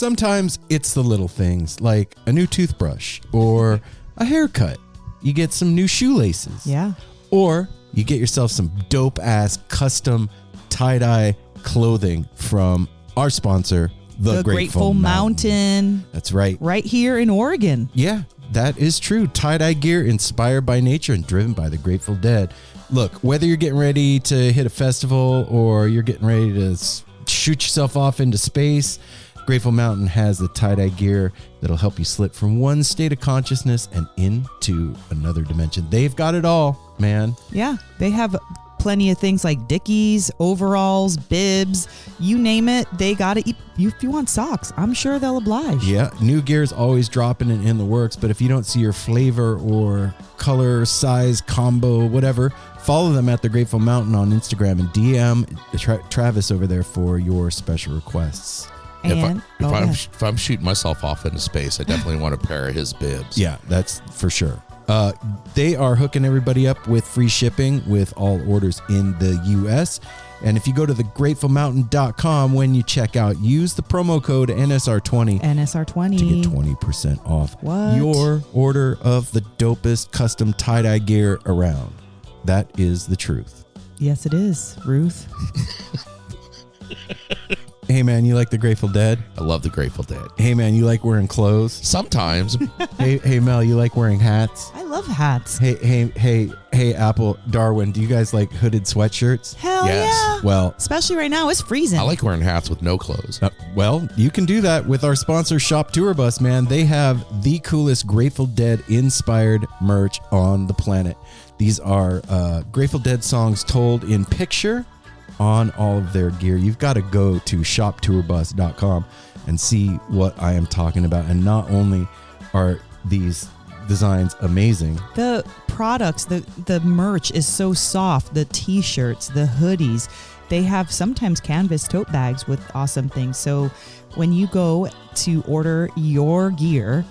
Sometimes it's the little things like a new toothbrush or a haircut. You get some new shoelaces. Yeah. Or you get yourself some dope-ass custom tie-dye clothing from our sponsor, The Grateful Mountain. That's right. Right here in Oregon. Yeah, that is true. Tie-dye gear inspired by nature and driven by the Grateful Dead. Look, whether you're getting ready to hit a festival or you're getting ready to shoot yourself off into space, Grateful Mountain has the tie-dye gear that'll help you slip from one state of consciousness and into another dimension. They've got it all, man. Yeah, they have plenty of things like dickies, overalls, bibs, you name it. They got it. If you want socks, I'm sure they'll oblige. Yeah, new gear is always dropping and in the works, but if you don't see your flavor or color, size, combo, whatever, follow them at The Grateful Mountain on Instagram and DM Travis over there for your special requests. And if I'm shooting myself off into space, I definitely want a pair of his bibs. Yeah, that's for sure. They are hooking everybody up with free shipping with all orders in the U.S. And if you go to thegratefulmountain.com when you check out, use the promo code NSR20 to get 20% off your order of the dopest custom tie-dye gear around. That is the truth. Yes, it is, Ruth. Hey, man, you like the Grateful Dead? I love the Grateful Dead. Hey, man, you like wearing clothes? Sometimes. Hey, Mel, you like wearing hats? I love hats. Hey, Apple, Darwin, do you guys like hooded sweatshirts? Hell Yes. yeah. Well, especially right now, it's freezing. I like wearing hats with no clothes. Well, you can do that with our sponsor, Shop Tour Bus, man. They have the coolest Grateful Dead inspired merch on the planet. These are Grateful Dead songs told in picture on all of their gear. You've got to go to shoptourbus.com and see what I am talking about. And not only are these designs amazing, the products, the merch is so soft. The t-shirts, the hoodies, they have sometimes canvas tote bags with awesome things. So when you go to order your gear,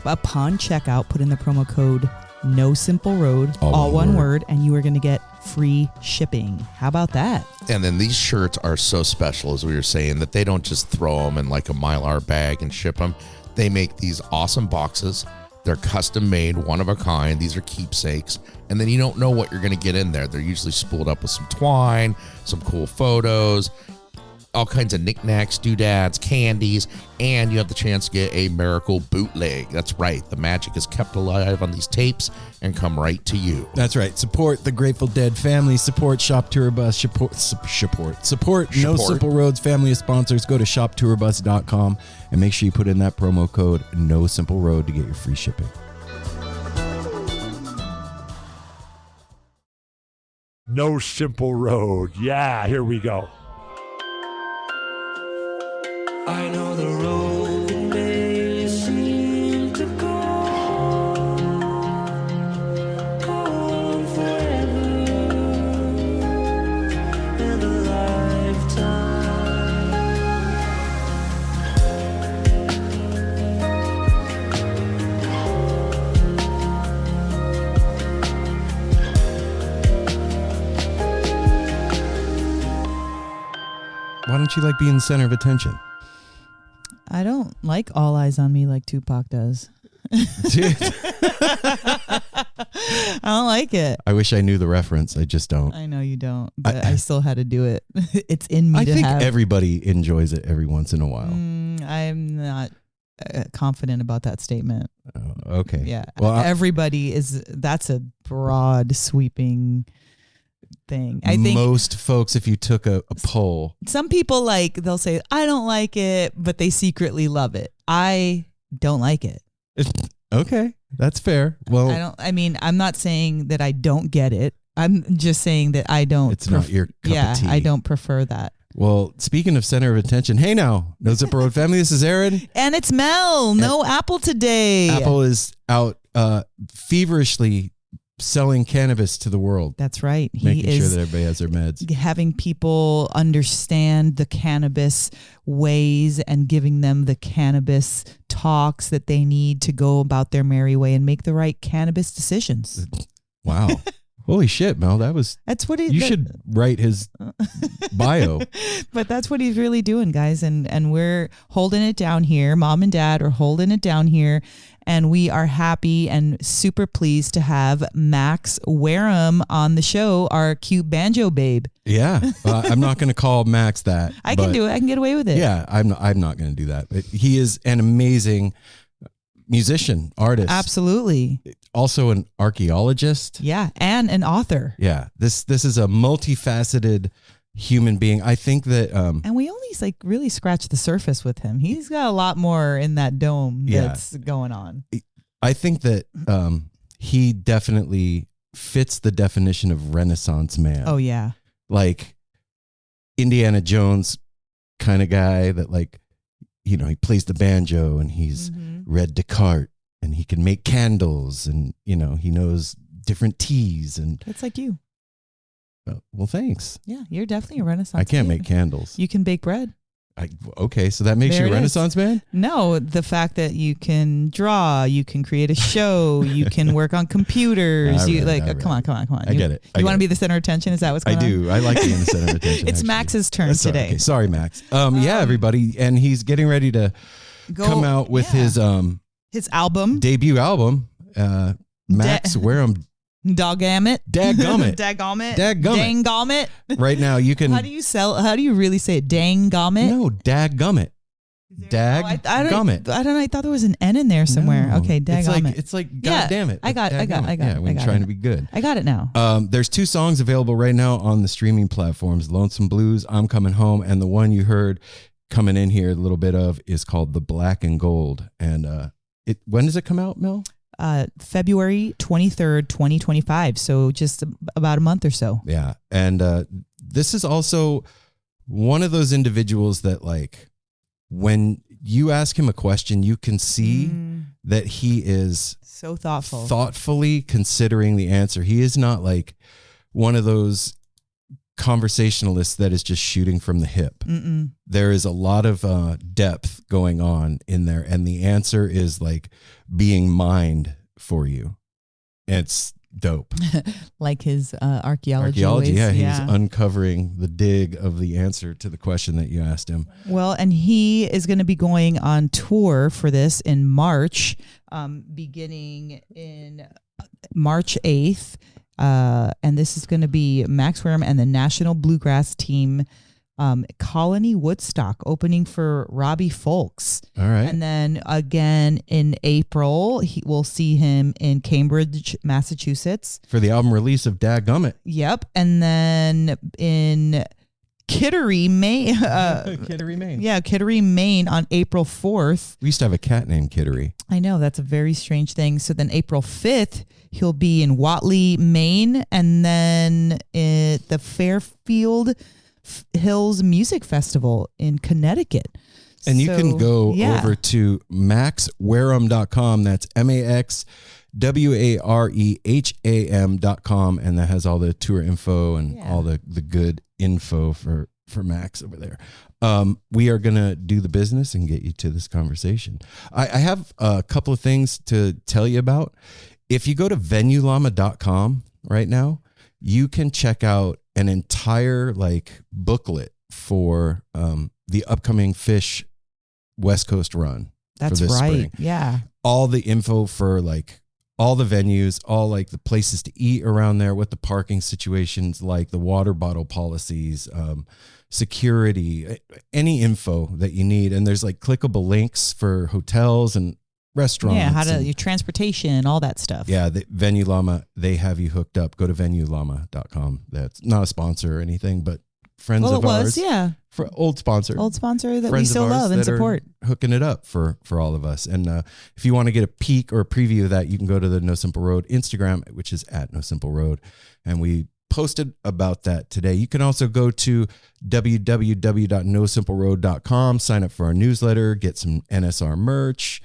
upon checkout, put in the promo code No Simple Road, all one word, and you are going to get free shipping. How about that? And then these shirts are so special, as we were saying, that they don't just throw them in like a Mylar bag and ship them. They make these awesome boxes. They're custom made, one of a kind. These are keepsakes. And then you don't know what you're going to get in there. They're usually spooled up with some twine, some cool photos, all kinds of knickknacks, doodads, candies, and you have the chance to get a miracle bootleg. That's right. The magic is kept alive on these tapes and come right to you. That's right. Support the Grateful Dead family. Support Shop Tour Bus. Support No Simple Roads family of sponsors. Go to shoptourbus.com and make sure you put in that promo code No Simple Road to get your free shipping. No Simple Road. Yeah, here we go. I know the road that may seem to go on forever and a lifetime. Why don't you like being the center of attention? I don't like all eyes on me like Tupac does. Dude. I don't like it. I wish I knew the reference. I just don't. I know you don't, but I still had to do it. It's in me I to think have. Everybody enjoys it every once in a while. I'm not confident about that statement. Okay. Yeah. Well, everybody is, that's a broad sweeping thing. I think most folks, if you took a poll, some people they'll say, I don't like it, but they secretly love it. I don't like it. Okay. That's fair. Well, I'm not saying that I don't get it. I'm just saying that I don't. It's not your cup of tea. I don't prefer that. Well, speaking of center of attention, hey now, No Zipper Road family, this is Aaron. And it's Mel. No Apple today. Apple is out feverishly selling cannabis to the world. That's right. Making sure that everybody has their meds. Having people understand the cannabis ways and giving them the cannabis talks that they need to go about their merry way and make the right cannabis decisions. Wow. Holy shit, Mel. That's what you should write his bio. But that's what he's really doing, guys. And we're holding it down here. Mom and Dad are holding it down here. And we are happy and super pleased to have Max Wareham on the show, our cute banjo babe. Yeah. I'm not going to call Max that. I can do it. I can get away with it. Yeah, I'm not going to do that. But he is an amazing musician, artist. Absolutely. Also an archaeologist. Yeah, and an author. Yeah. This is a multifaceted human being. I think that and we only like really scratched the surface with him. He's got a lot more in that dome that's going on. I think that he definitely fits the definition of Renaissance man. Oh yeah. Like Indiana Jones kind of guy that, like, you know, he plays the banjo and he's read Descartes and he can make candles and, you know, he knows different teas and It's like you. Well, thanks. Yeah, you're definitely a Renaissance I can't man. make candles. You can bake bread. Okay, so that makes There you a it Renaissance is. man? No, the fact that you can draw, you can create a show, you can work on computers. All You right, all come on. I get it. You want to be the center of attention? Is that what's going on? I do. I like being the center of attention. It's actually. Max's turn today. Okay. Sorry, Max. Yeah, everybody. And he's getting ready to come out with his album. debut album, Max Wareham. Doggammit. Dadgummit. Dadgummit. Dadgummit. Danggummit. Right now, you can. How do you really say it? Danggummit? No, Dadgummit. Dadgummit. I don't know. I thought there was an N in there somewhere. No. Okay, Dadgummit. It's like God damn it. I got Yeah, it. we're trying to be good. I got it now. There's 2 songs available right now on the streaming platforms: Lonesome Blues, I'm Coming Home, and the one you heard coming in here a little bit of is called The Black and Gold. And when does it come out, Mel? February 23rd, 2025. So just about a month or so. Yeah. And this is also one of those individuals that, like, when you ask him a question, you can see that he is so thoughtful, thoughtfully considering the answer. He is not like one of those conversationalists that is just shooting from the hip. There is a lot of depth going on in there, and the answer is like being mined for you. It's dope. Like his archaeology. Yeah, he's uncovering the dig of the answer to the question that you asked him. Well, and he is going to be going on tour for this in March, beginning in March 8th. And this is going to be Max Wareham and the National Bluegrass Team, Colony Woodstock, opening for Robbie Folks. All right. And then again in April, we'll see him in Cambridge, Massachusetts. For the album release of Dadgummit. Yep. And then in Kittery, Maine. Kittery, Maine. Yeah, Kittery, Maine on April 4th. We used to have a cat named Kittery. I know, that's a very strange thing. So then April 5th, he'll be in Whatley, Maine, and then at the Fairfield Hills Music Festival in Connecticut. And you can go over to maxwareham.com. That's MaxWareham.com. And that has all the tour info and all the good info for Max over there. We are going to do the business and get you to this conversation. I have a couple of things to tell you about. If you go to venuelama.com right now, you can check out an entire booklet for the upcoming Fish West Coast run. That's for this right. spring. Yeah. All the info for all the venues, all the places to eat around there, what the parking situations like, the water bottle policies, security, any info that you need. And there's clickable links for hotels and restaurants. Yeah, your transportation, all that stuff. Yeah, the Venue Llama, they have you hooked up. Go to venuelama.com. That's not a sponsor or anything, but friends of ours. Yeah. For old sponsor that we still love and support. Hooking it up for all of us. And if you want to get a peek or a preview of that, you can go to the No Simple Road Instagram, which is at No Simple Road. And we posted about that today. You can also go to www.nosimpleroad.com, sign up for our newsletter, get some NSR merch,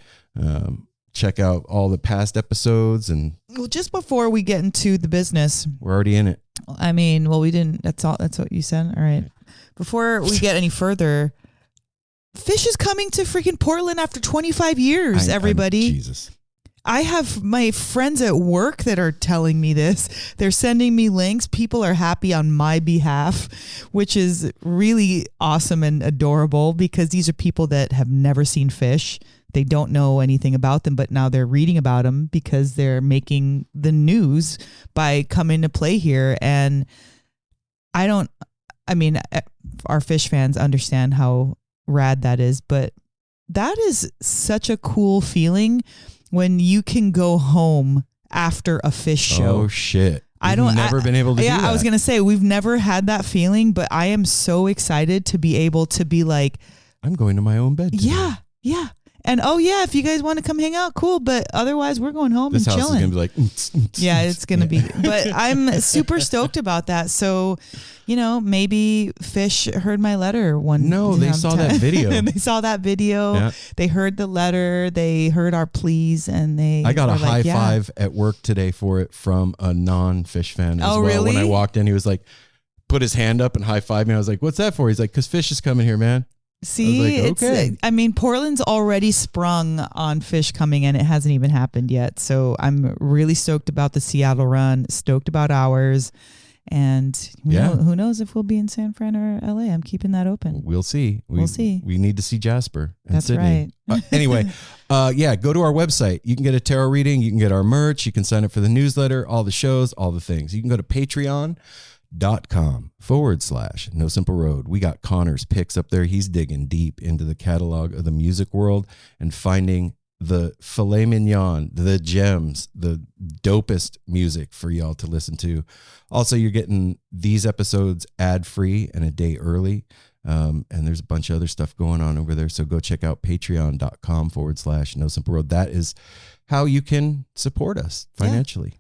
check out all the past episodes. And well, just before we get into the business, we're already in it. I mean, well, we didn't. That's what you said. All right. Before we get any further, Fish is coming to freaking Portland after 25 years, everybody. Jesus. I have my friends at work that are telling me this. They're sending me links. People are happy on my behalf, which is really awesome and adorable because these are people that have never seen fish. They don't know anything about them, but now they're reading about them because they're making the news by coming to play here. And our fish fans understand how rad that is, but that is such a cool feeling when you can go home after a fish show. Oh shit. I've never been able to do that. I was going to say, we've never had that feeling, but I am so excited to be able to be like, I'm going to my own bed today. Yeah. And if you guys want to come hang out, cool. But otherwise, we're going home this and house chilling. is going to be like, yeah, it's going to be. But I'm super stoked about that. So, maybe fish heard my letter they saw that video. And they saw that video. Yeah. They heard the letter. They heard our pleas, and I got a high five at work today for it from a non-fish fan as well. Really? When I walked in, he was like, put his hand up and high fived me. I was like, what's that for? He's like, because fish is coming here, man. See, like, okay. Portland's already sprung on fish coming and it hasn't even happened yet. So I'm really stoked about the Seattle run, stoked about ours. And who knows if we'll be in San Fran or LA. I'm keeping that open. We'll see. We'll see. We need to see Jasper and That's Sydney. right. Anyway, go to our website. You can get a tarot reading. You can get our merch. You can sign up for the newsletter, all the shows, all the things. You can go to patreon.com/No Simple Road. We got Connor's picks up there. He's digging deep into the catalog of the music world and finding the filet mignon, the gems, the dopest music for y'all to listen to. Also, you're getting these episodes ad-free and a day early. And there's a bunch of other stuff going on over there. So go check out patreon.com/No Simple Road. That is how you can support us financially. Yeah.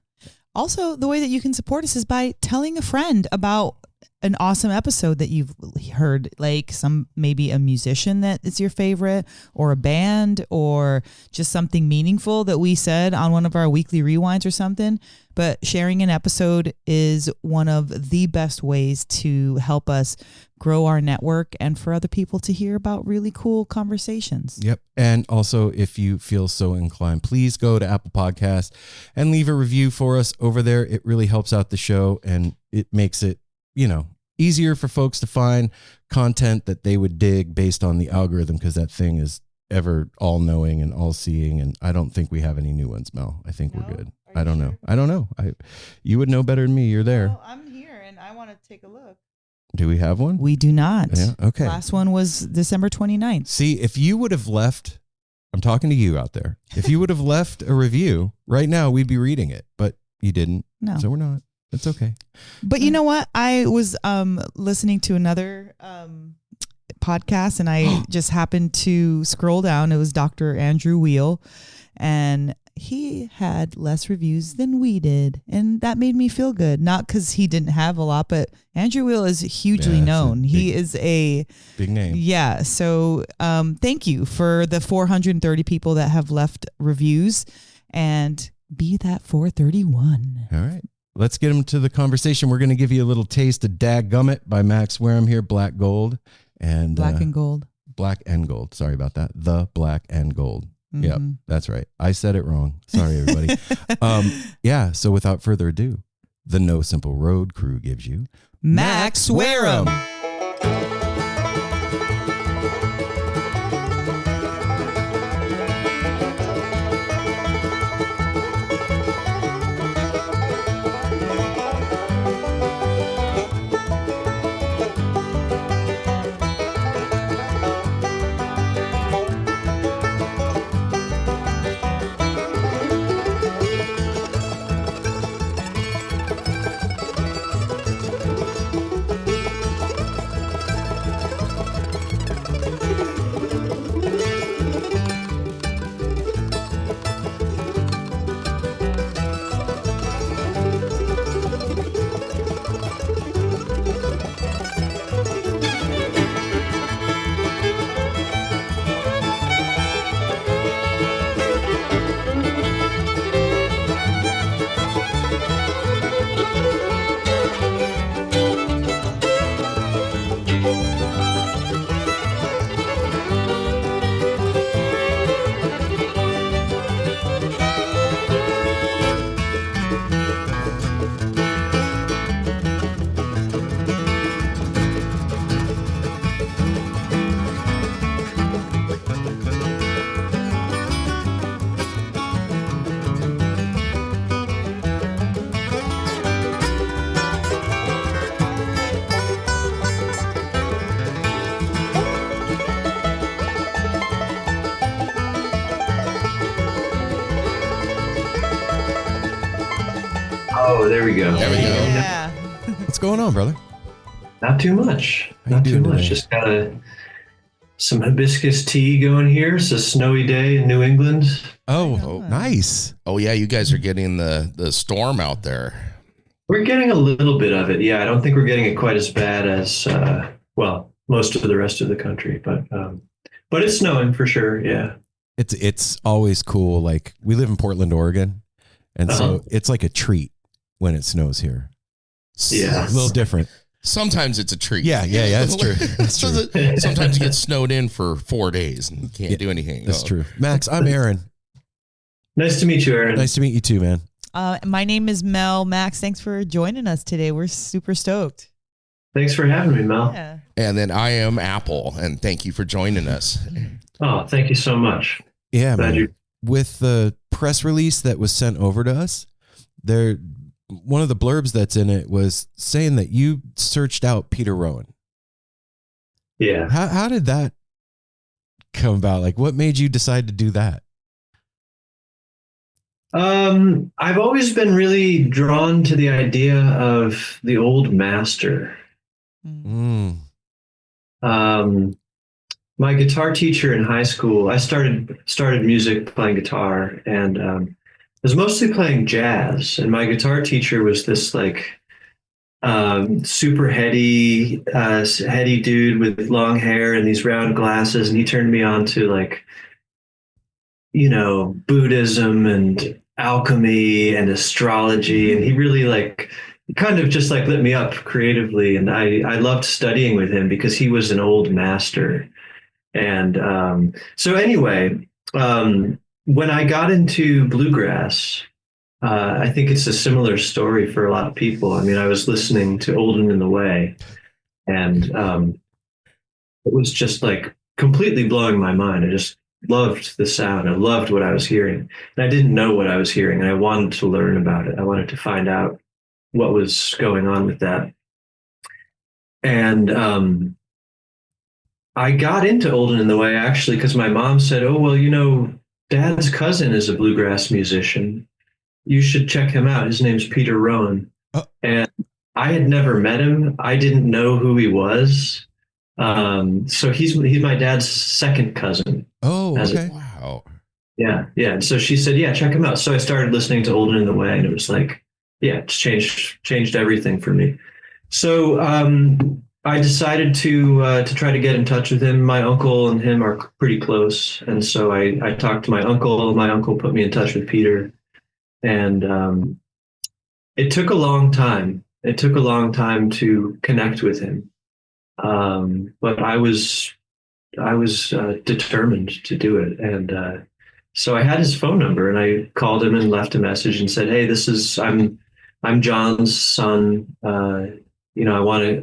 Also, the way that you can support us is by telling a friend about an awesome episode that you've heard, like maybe a musician that is your favorite, or a band, or just something meaningful that we said on one of our weekly rewinds or something. But sharing an episode is one of the best ways to help us grow our network and for other people to hear about really cool conversations. Yep. And also, if you feel so inclined, please go to Apple Podcasts and leave a review for us over there. It really helps out the show and it makes it, easier for folks to find content that they would dig based on the algorithm, because that thing is ever all-knowing and all-seeing, and I don't think we have any new ones, Mel. I think we're good. I don't know. You would know better than me. You're there. Well, I'm here, and I want to take a look. Do we have one? We do not. Yeah, okay. Last one was December 29th. See, if you would have left, I'm talking to you out there, if you would have left a review right now, we'd be reading it, but you didn't. No. So we're not. It's okay. But you know what? I was listening to another podcast, and I just happened to scroll down. It was Dr. Andrew Weil, and he had less reviews than we did, and that made me feel good. Not because he didn't have a lot, but Andrew Weil is hugely known. He is a big name. Yeah. So thank you for the 430 people that have left reviews, and be that 431. All right. Let's get him to the conversation. We're going to give you a little taste of Dadgummit by Max Wareham here, Black Gold. And Black and Gold. Black and Gold. Sorry about that. The Black and Gold. Mm-hmm. Yep, that's right. I said it wrong. Sorry, everybody. So without further ado, the No Simple Road crew gives you Max Wareham. Oh, there we go. There we go. Yeah. What's going on, brother? Not too much. How you Not too doing much. today? Just got some hibiscus tea going here. It's a snowy day in New England. Oh, nice. Oh yeah, you guys are getting the storm out there. We're getting a little bit of it. Yeah, I don't think we're getting it quite as bad as most of the rest of the country, but it's snowing for sure. Yeah. It's always cool. Like, we live in Portland, Oregon, and so it's like a treat when it snows here. Yeah. A little different. Sometimes it's a treat. Yeah, that's true. That's true. Sometimes you get snowed in for 4 days and can't do anything. That's true. Max, I'm Aaron. Nice to meet you, Aaron. Nice to meet you too, man. My name is Mel. Max, thanks for joining us today. We're super stoked. Thanks for having me, Mel. Yeah. And then I am Apple, and thank you for joining us. Oh, thank you so much. Yeah, Glad man. you- With the press release that was sent over to us, one of the blurbs that's in it was saying that you searched out Peter Rowan. Yeah. How did that come about? Like, what made you decide to do that? I've always been really drawn to the idea of the old master. Mm. My guitar teacher in high school, I started music playing guitar, and I was mostly playing jazz. And my guitar teacher was this like super heady dude with long hair and these round glasses, and he turned me on to like, Buddhism and alchemy and astrology, and he really like kind of just like lit me up creatively, and I loved studying with him because he was an old master. And so anyway, when I got into bluegrass, I think it's a similar story for a lot of people. I mean, I was listening to Old and in the Way, and it was just like completely blowing my mind. I just loved the sound. I loved what I was hearing, and I didn't know what I was hearing, and I wanted to learn about it. I wanted to find out what was going on with that. And I got into Old and in the Way actually because my mom said, "Oh, well, Dad's cousin is a bluegrass musician. You should check him out. His name's Peter Rowan." Oh. And I had never met him. I didn't know who he was. So he's my dad's second cousin. Oh, okay. Wow. Yeah. And so she said, "Yeah, check him out." So I started listening to Old and in the Way, and it was like, yeah, it's changed everything for me. So I decided to try to get in touch with him. My uncle and him are pretty close, and so I talked to my uncle. My uncle put me in touch with Peter, and it took a long time. It took a long time to connect with him, but I was determined to do it, and so I had his phone number, and I called him and left a message and said, "Hey, I'm John's son.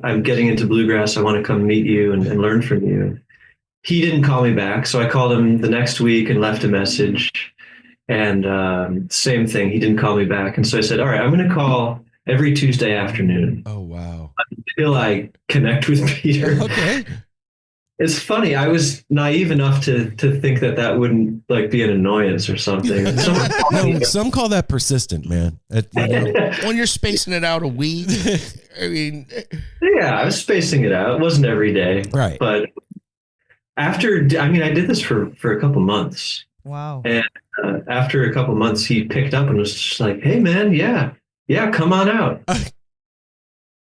I'm getting into bluegrass. I want to come meet you and learn from you." He didn't call me back, so I called him the next week and left a message, and same thing. He didn't call me back, and so I said, "All right, I'm going to call every Tuesday afternoon Oh, wow. until I connect with Peter." Okay. It's funny. I was naive enough to think that wouldn't like be an annoyance or something. No, some call that persistent, man. When you're spacing it out a week, I mean, Yeah, I was spacing it out. It wasn't every day, Right. but I did this for a couple months, Wow. and after a couple months, he picked up and was just like, "Hey, man, yeah, come on out."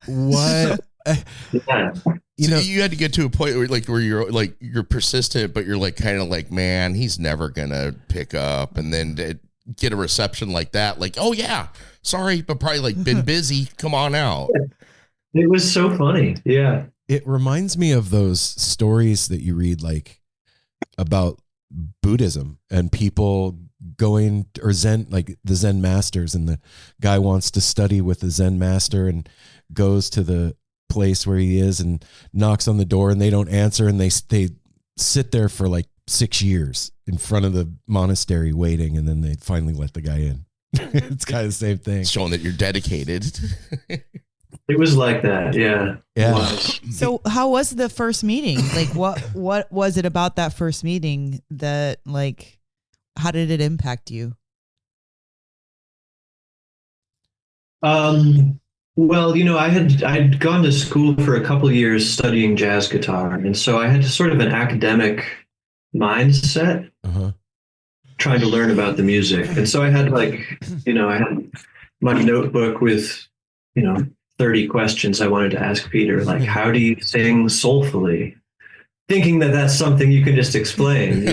What? Yeah. you had to get to a point where you're persistent, but you're like kind of like, man, he's never gonna pick up, and then to get a reception like that, like, "Oh yeah, sorry, but probably like been busy. Come on out." It was so funny. Yeah. It reminds me of those stories that you read, like about Buddhism and people going, or Zen, like the Zen masters, and the guy wants to study with the Zen master and goes to the place where he is and knocks on the door and they don't answer, and they sit there for like 6 years in front of the monastery waiting, and then they finally let the guy in. It's kind of the same thing. Showing that you're dedicated. It was like that. Yeah. Yeah. So how was the first meeting? Like what was it about that first meeting that, like, how did it impact you? Well, I'd gone to school for a couple of years studying jazz guitar. And so I had sort of an academic mindset, trying to learn about the music. And so I had I had my notebook with, 30 questions I wanted to ask Peter, like, how do you sing soulfully? Thinking that that's something you can just explain,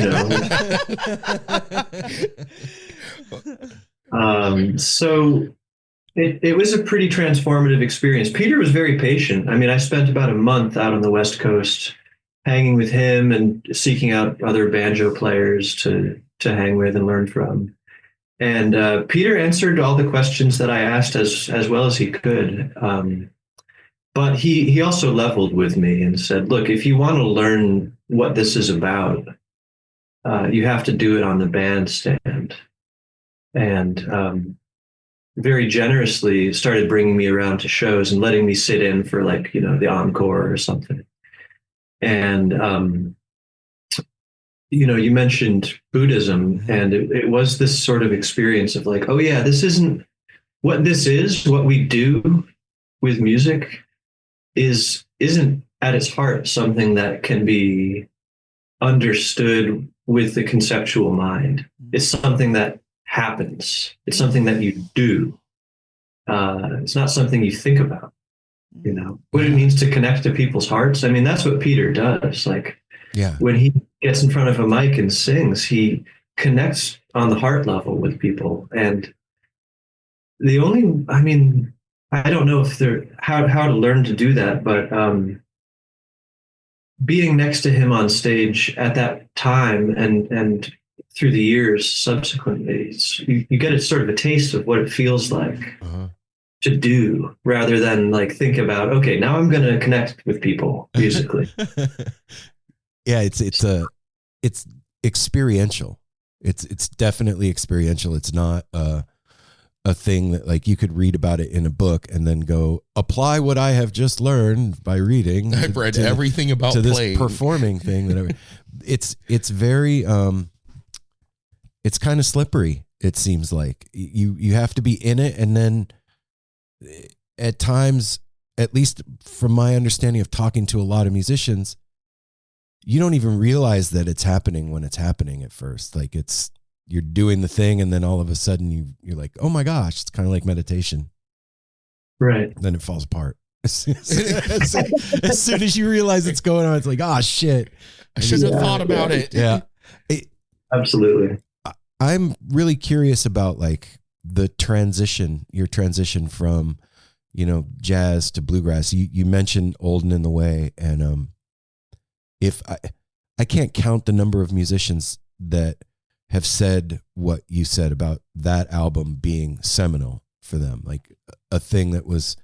So it was a pretty transformative experience. Peter was very patient. I mean, I spent about a month out on the West Coast hanging with him and seeking out other banjo players to hang with and learn from. And Peter answered all the questions that I asked as well as he could. But he also leveled with me and said, look, if you want to learn what this is about, you have to do it on the bandstand. And very generously started bringing me around to shows and letting me sit in for the encore or something. And, you mentioned Buddhism, and it was this sort of experience of like, oh yeah, this isn't what this is. What we do with music isn't at its heart something that can be understood with the conceptual mind. It's something that happens. It's something that you do. It's not something you think about. What it means to connect to people's hearts. I mean, that's what Peter does. Like, when he gets in front of a mic and sings, he connects on the heart level with people. And I don't know if how to learn to do that, but being next to him on stage at that time and through the years subsequently, you get a sort of a taste of what it feels like to do, rather than like think about, okay, now I'm going to connect with people musically. Yeah, it's experiential. It's definitely experiential. It's not a thing that like you could read about it in a book and then go apply what I have just learned by reading. I've read everything about this playing. Performing thing that it's very it's kind of slippery. It seems like you have to be in it, and then at times, at least from my understanding of talking to a lot of musicians, you don't even realize that it's happening when it's happening at first. Like you're doing the thing, and then all of a sudden you're like, oh my gosh, it's kind of like meditation. Right. Then it falls apart. As soon as you realize it's going on, it's like, oh shit. I should have thought about it. Yeah. Absolutely. I'm really curious about like your transition from, jazz to bluegrass. You mentioned Olden in the Way, and if I can't count the number of musicians that have said what you said about that album being seminal for them, like a thing that was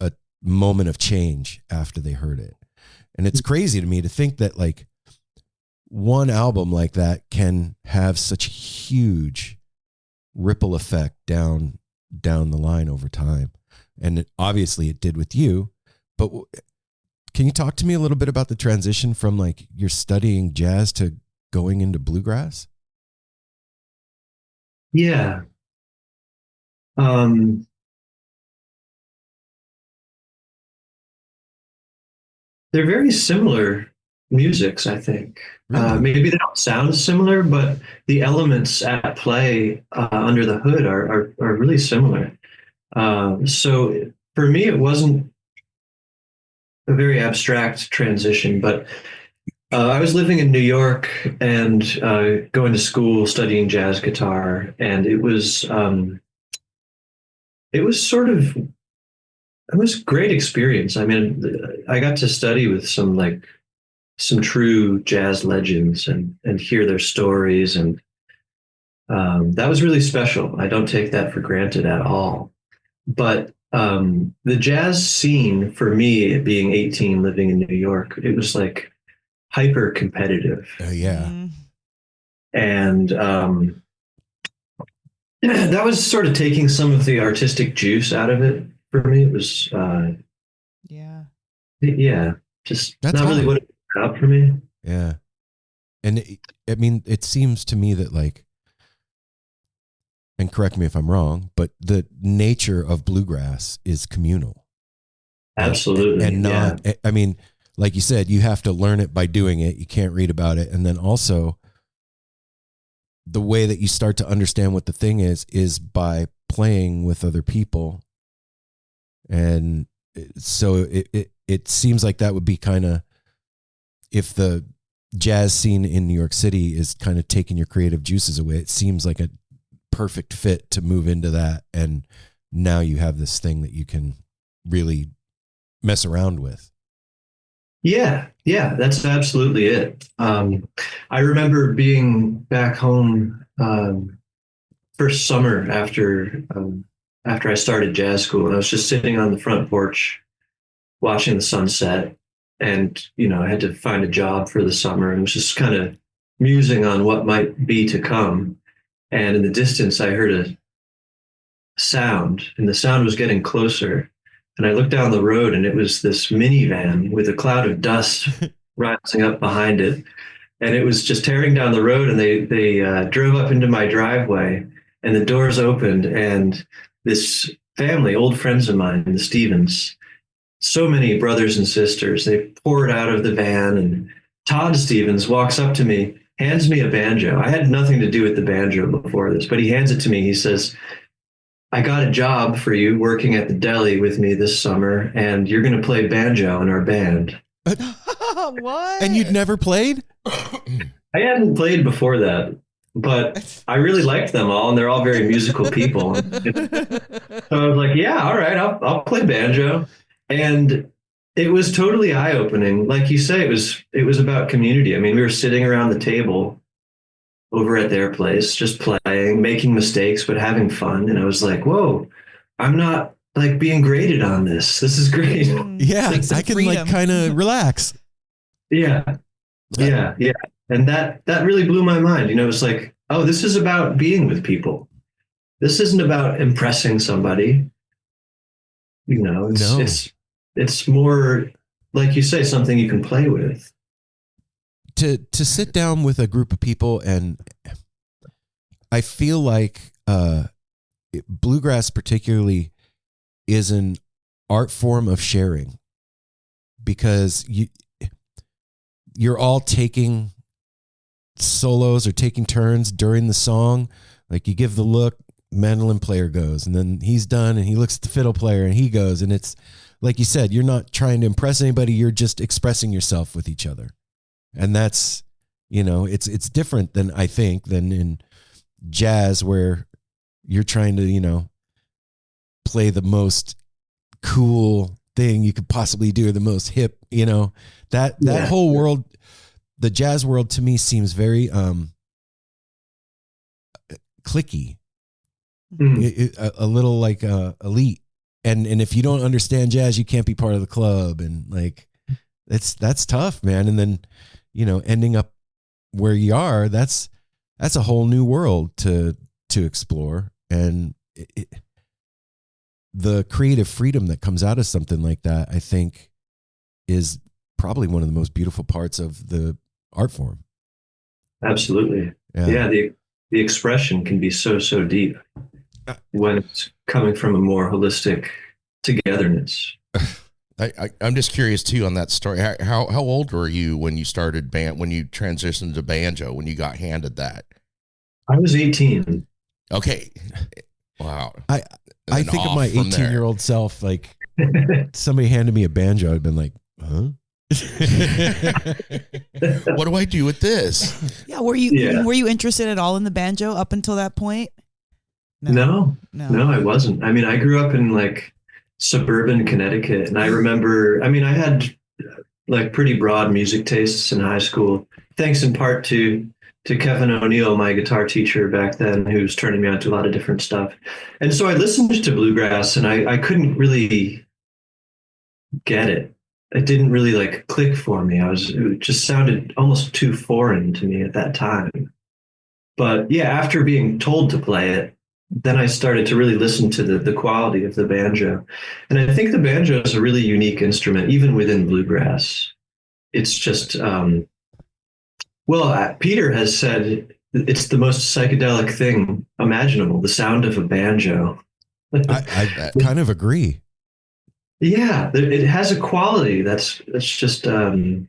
a moment of change after they heard it. And it's crazy to me to think that like one album like that can have such huge ripple effect down the line over time. And obviously it did with you, but can you talk to me a little bit about the transition from like you're studying jazz to going into bluegrass? Yeah. They're very similar musics, I think. Really? Maybe they don't sound similar, but the elements at play under the hood are really similar. So for me, it wasn't a very abstract transition, but I was living in New York and going to school studying jazz guitar, and it was a great experience. I mean, I got to study with some true jazz legends and hear their stories, and That was really special. I don't take that for granted at all. But the jazz scene for me, being 18, living in New York, it was like hyper competitive. Yeah. Mm, And that was sort of taking some of the artistic juice out of it for me. It was, yeah. yeah, just That's not really hard. what it was about for me. Yeah. And I mean, it seems to me that like, and correct me if I'm wrong, but the nature of bluegrass is communal. Absolutely. And not, I mean, like you said, you have to learn it by doing it. You can't read about it. And then also the way that you start to understand what the thing is by playing with other people. And so it seems like that would be kind of, if the jazz scene in New York City is kind of taking your creative juices away, it seems like a perfect fit to move into that. And now you have this thing that you can really mess around with. Yeah, that's absolutely it. I remember being back home first summer after I started jazz school, and I was just sitting on the front porch watching the sunset, and I had to find a job for the summer, and was just kind of musing on what might be to come. And in the distance, I heard a sound, and the sound was getting closer. And I looked down the road, and it was this minivan with a cloud of dust rising up behind it. And it was just tearing down the road, and they drove up into my driveway, and the doors opened, and this family, old friends of mine, the Stevens, so many brothers and sisters, they poured out of the van, and Todd Stevens walks up to me, hands me a banjo. I had nothing to do with the banjo before this, but he hands it to me. He says, "I got a job for you working at the deli with me this summer, and you're going to play banjo in our band." What? And you'd never played? I hadn't played before that, but I really liked them all, and they're all very musical people. So I was like, "Yeah, all right, I'll play banjo." And it was totally eye-opening. Like you say, it was about community. I mean, we were sitting around the table over at their place, just playing, making mistakes, but having fun. And I was like, whoa, I'm not like being graded on this. This is great. Yeah, Like some I can freedom. like kind of relax. Yeah. And that really blew my mind. It was like, oh, this is about being with people. This isn't about impressing somebody. No. It's more, like you say, something you can play with. To sit down with a group of people, and I feel like bluegrass particularly is an art form of sharing, because you're all taking solos or taking turns during the song. Like you give the look, mandolin player goes, and then he's done, and he looks at the fiddle player and he goes, and it's like you said, you're not trying to impress anybody, you're just expressing yourself with each other. And that's, it's different than in jazz, where you're trying to, play the most cool thing you could possibly do, or the most hip, that whole world, the jazz world to me seems very cliquey, a little like elite. And if you don't understand jazz, you can't be part of the club. And like, that's tough, man. And then, ending up where you are, that's a whole new world to explore. And the creative freedom that comes out of something like that, I think, is probably one of the most beautiful parts of the art form. Absolutely. Yeah. The expression can be so deep when it's coming from a more holistic togetherness. I'm just curious too on that story. How old were you when you started when you transitioned to banjo, when you got handed that? I was 18. Okay. Wow. I think of my 18-year-old self, like somebody handed me a banjo, I'd been like, huh? What do I do with this? Yeah. Were you interested at all in the banjo up until that point? No, I wasn't. I mean, I grew up in like suburban Connecticut, and I remember, I had like pretty broad music tastes in high school, thanks in part to to Kevin O'Neill, my guitar teacher back then, who was turning me on to a lot of different stuff. And so I listened to bluegrass, and I couldn't really get it. It didn't really like click for me. It just sounded almost too foreign to me at that time. But yeah, after being told to play it, then I started to really listen to the quality of the banjo. And I think the banjo is a really unique instrument, even within bluegrass. It's just, Peter has said it's the most psychedelic thing imaginable, the sound of a banjo. I kind of agree. Yeah, it has a quality that's just, it's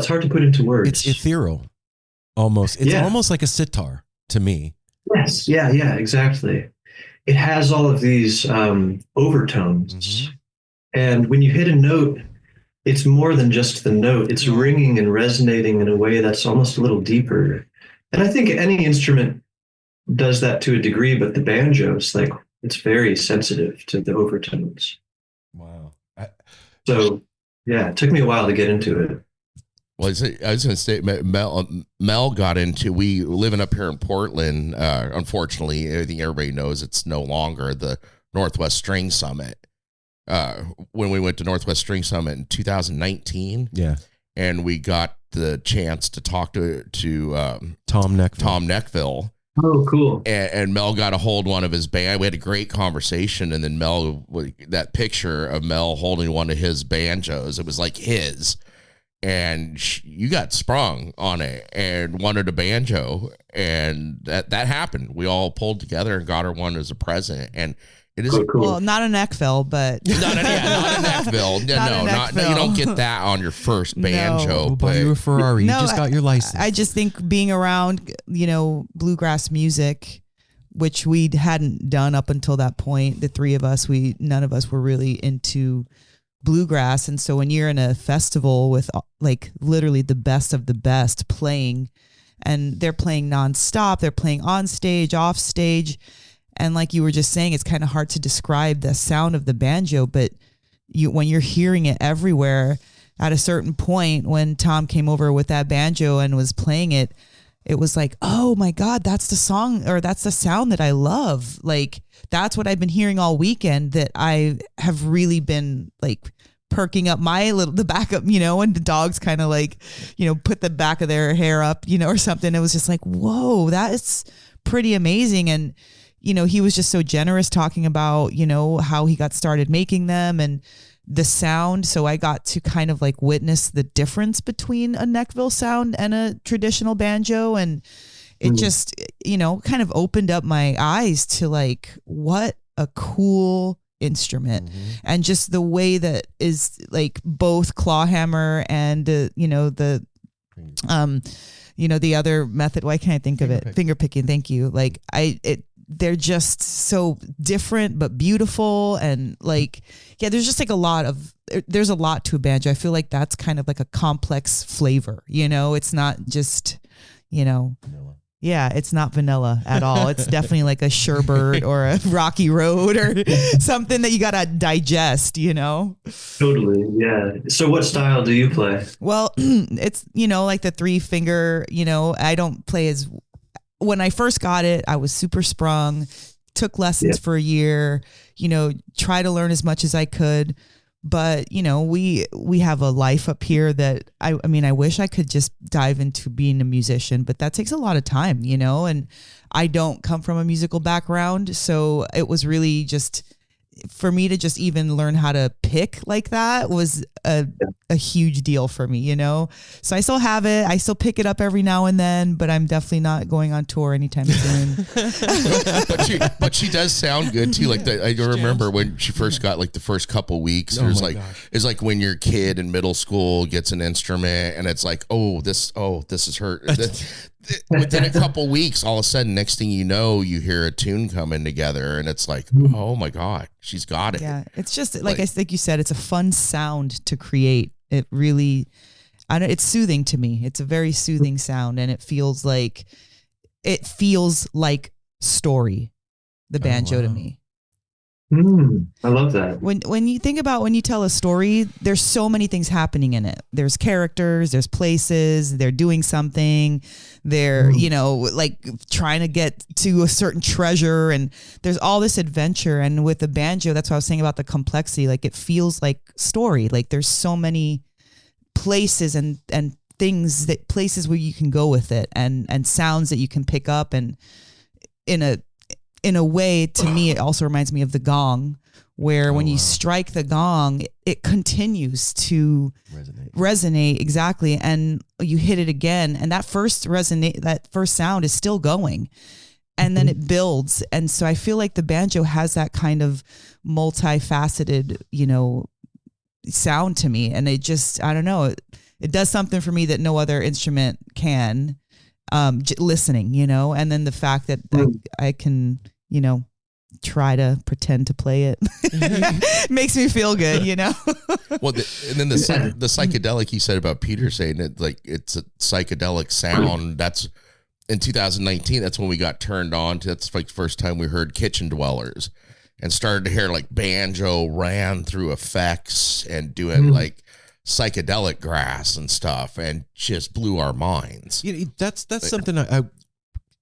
hard to put into words. It's ethereal, almost. It's almost like a sitar to me. Yes, yeah, exactly. It has all of these overtones. Mm-hmm. And when you hit a note, it's more than just the note. It's ringing and resonating in a way that's almost a little deeper. And I think any instrument does that to a degree, but the banjo is like, it's very sensitive to the overtones. Wow. So, yeah, it took me a while to get into it. Well, I was going to say, Mel got into, we living up here in Portland, unfortunately, I think everybody knows it's no longer the Northwest String Summit. When we went to Northwest String Summit in 2019. Yeah. And we got the chance to talk to Tom Neckville. Oh, cool. And Mel got a hold of one of his band. We had a great conversation. And then Mel, that picture of Mel holding one of his banjos, it was like his. And you got sprung on it and wanted a banjo. And that happened. We all pulled together and got her one as a present. And it is cool. Well, not a Neckville, but not a Neckville. Not you don't get that on your first banjo. We'll buy you a Ferrari. You just got your license. I just think being around, bluegrass music, which we hadn't done up until that point, the three of us, none of us were really into bluegrass. And so when you're in a festival with like literally the best of the best playing, and they're playing nonstop, they're playing on stage, off stage. And like you were just saying, it's kind of hard to describe the sound of the banjo, but when you're hearing it everywhere, at a certain point when Tom came over with that banjo and was playing it, it was like, oh my God, that's the song, or that's the sound that I love. Like, that's what I've been hearing all weekend, that I have really been like perking up the back up, and the dogs kind of like, put the back of their hair up, or something. It was just like, whoa, that is pretty amazing. And, he was just so generous talking about, how he got started making them and the sound. So I got to kind of like witness the difference between a Neckville sound and a traditional banjo. And it just, kind of opened up my eyes to like, what a cool instrument. And just the way that is like both clawhammer and, the other method. Why can't I think of it? Finger picking. Thank you. Like they're just so different but beautiful, and like, yeah, there's just like there's a lot to a banjo. I feel like that's kind of like a complex flavor, it's not just, yeah, it's not vanilla at all. It's definitely like a sherbet or a rocky road or something that you got to digest, Totally. Yeah. So what style do you play? Well, it's, like the 3-finger, I don't play as, when I first got it, I was super sprung, took lessons for a year, try to learn as much as I could. But, we have a life up here that I wish I could just dive into being a musician, but that takes a lot of time, and I don't come from a musical background. So it was really just, for me to just even learn how to pick like that was a huge deal for me, So I still have it. I still pick it up every now and then, but I'm definitely not going on tour anytime soon. but she does sound good too. Like I remember when she first got like the first couple weeks, it's like when your kid in middle school gets an instrument and it's like, this is her. Within a couple weeks, all of a sudden, next thing you know, you hear a tune coming together, and it's like, oh my God, she's got it. Yeah, it's just like I think you said, it's a fun sound to create. It really, it's soothing to me. It's a very soothing sound, and it feels like story. The banjo to me. I love that. When you think about when you tell a story, there's so many things happening in it. There's characters, there's places, they're doing something, they're, like trying to get to a certain treasure, and there's all this adventure. And with the banjo, that's what I was saying about the complexity. Like it feels like story. Like there's so many places and places where you can go with it, and sounds that you can pick up, and in a way, to me, it also reminds me of the gong, where when you strike the gong, it continues to resonate exactly, and you hit it again, and that first sound is still going, and then it builds. And so I feel like the banjo has that kind of multifaceted, sound to me, and it just, I don't know, it does something for me that no other instrument can. Listening, and then the fact that I can, try to pretend to play it makes me feel good, Well, and then the psychedelic you said about Peter saying it, like it's a psychedelic sound. That's in 2019. That's when we got turned on to. That's like the first time we heard Kitchen Dwellers, and started to hear like banjo ran through effects and doing like psychedelic grass and stuff, and just blew our minds. That's something I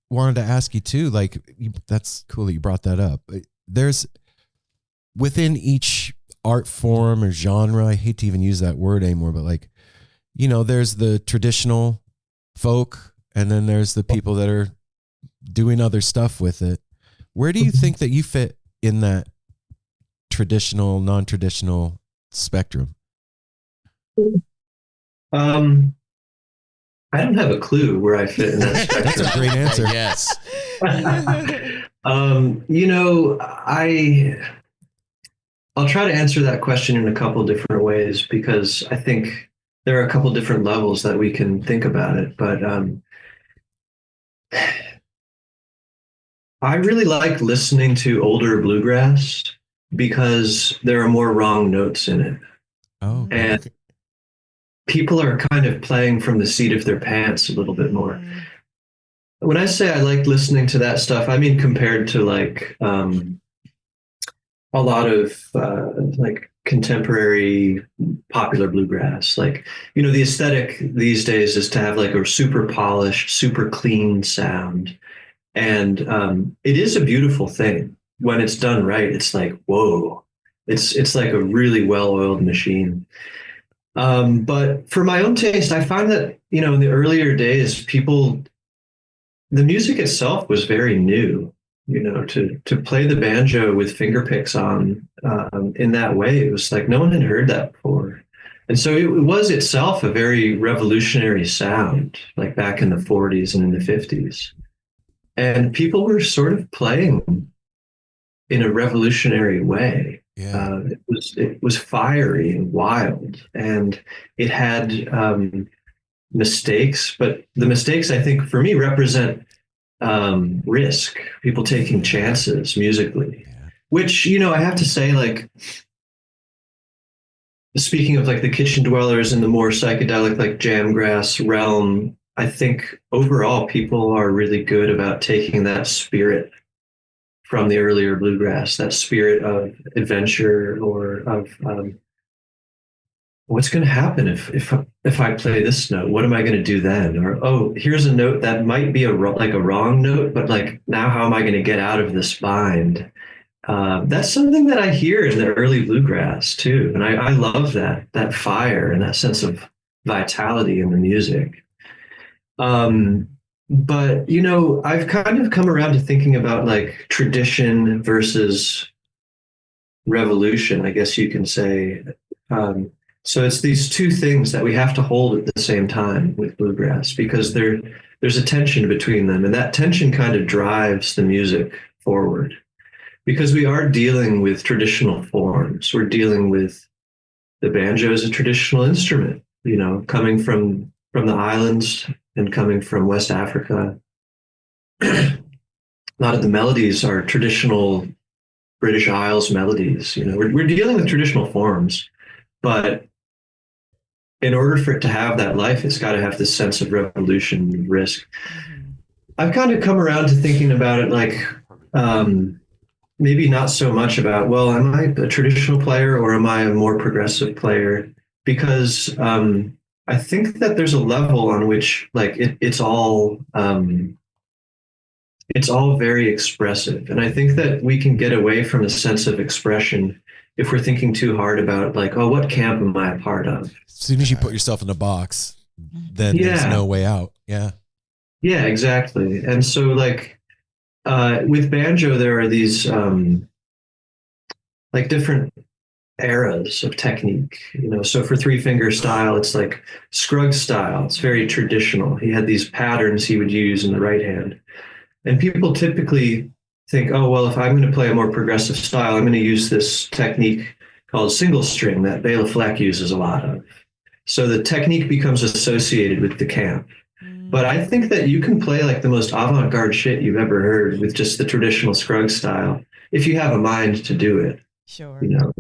wanted to ask you too. Like, that's cool that you brought that up. There's within each art form or genre, I hate to even use that word anymore, but like, there's the traditional folk, and then there's the people that are doing other stuff with it. Where do you think that you fit in that traditional, non-traditional spectrum? I don't have a clue where I fit in that spectrum. That's a great answer. Yes. I'll try to answer that question in a couple different ways, because I think there are a couple different levels that we can think about it. But I really like listening to older bluegrass because there are more wrong notes in it. Oh, okay. And people are kind of playing from the seat of their pants a little bit more. When I say I like listening to that stuff, I mean compared to like a lot of like contemporary popular bluegrass. Like, the aesthetic these days is to have like a super polished, super clean sound. And it is a beautiful thing. When it's done right, it's like, whoa, it's like a really well-oiled machine. But for my own taste, I find that, in the earlier days, the music itself was very new, to play the banjo with finger picks on in that way. It was like no one had heard that before. And so it was itself a very revolutionary sound, like back in the 40s and in the 50s. And people were sort of playing in a revolutionary way. Yeah. It was fiery and wild, and it had mistakes, but the mistakes, I think, for me, represent risk, people taking chances musically, which, I have to say, like, speaking of like the Kitchen Dwellers and the more psychedelic, like jamgrass realm, I think overall people are really good about taking that spirit from the earlier bluegrass, that spirit of adventure, or of what's going to happen if I play this note? What am I going to do then? Or, oh, here's a note that might be a wrong note, but like, now how am I going to get out of this bind? That's something that I hear in the early bluegrass too, and I love that fire and that sense of vitality in the music. But, I've kind of come around to thinking about like tradition versus revolution, I guess you can say. So it's these two things that we have to hold at the same time with bluegrass, because there's a tension between them, and that tension kind of drives the music forward, because we are dealing with traditional forms. We're dealing with the banjo as a traditional instrument, coming from the islands and coming from West Africa. A lot of the melodies are traditional British Isles melodies. We're dealing with traditional forms, but in order for it to have that life, it's got to have this sense of revolution and risk. I've kind of come around to thinking about it like maybe not so much about, well, am I a traditional player or am I a more progressive player? Because I think that there's a level on which like it's all very expressive. And I think that we can get away from a sense of expression if we're thinking too hard about like, oh, what camp am I a part of? As soon as you put yourself in a box, then there's Yeah. no way out. Yeah. Yeah, exactly. And so like with banjo, there are these like different eras of technique, you know. So for three finger style, it's like Scruggs style. It's very traditional. He had these patterns he would use in the right hand. And people typically think, oh, well, if I'm going to play a more progressive style, I'm going to use this technique called single string that Bela Fleck uses a lot of. So the technique becomes associated with the camp. But I think that you can play like the most avant-garde shit you've ever heard with just the traditional Scruggs style if you have a mind to do it. Sure. You know.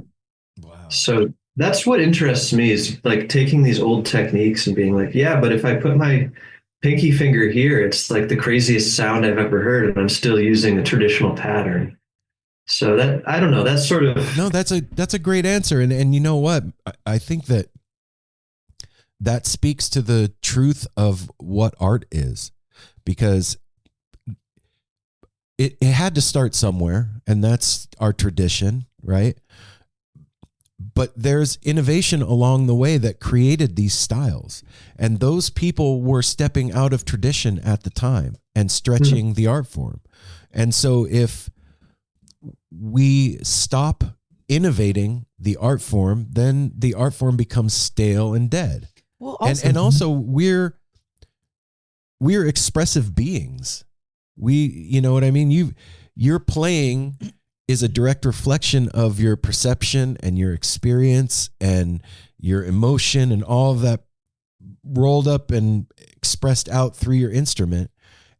Wow. So that's what interests me is like taking these old techniques and being like, yeah, but if I put my pinky finger here, it's like the craziest sound I've ever heard, and I'm still using a traditional pattern. So that, I don't know, that's sort of No, that's a great answer. And you know what? I think that speaks to the truth of what art is, because it had to start somewhere, and that's our tradition, right? But there's innovation along the way that created these styles. And those people were stepping out of tradition at the time and stretching the art form. And so if we stop innovating the art form, then the art form becomes stale and dead. Well, also, And also we're expressive beings. You know what I mean? You're playing is a direct reflection of your perception and your experience and your emotion and all of that rolled up and expressed out through your instrument.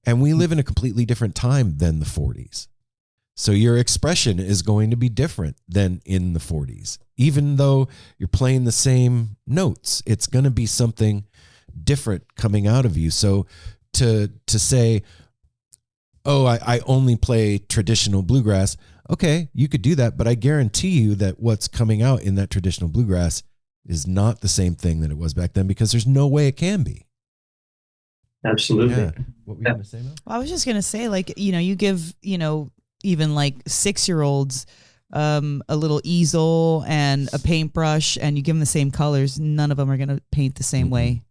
And we live in a completely different time than the 40s. So your expression is going to be different than in the 40s. Even though you're playing the same notes, it's going to be something different coming out of you. So to say, oh, I only play traditional bluegrass. Okay, you could do that, but I guarantee you that what's coming out in that traditional bluegrass is not the same thing that it was back then, because there's no way it can be. absolutely. Yeah. What were you going to say, Mel? Well, I was just gonna say, like, you know, you give, you know, even like 6-year-olds a little easel and a paintbrush, and you give them the same colors, none of them are gonna paint the same way,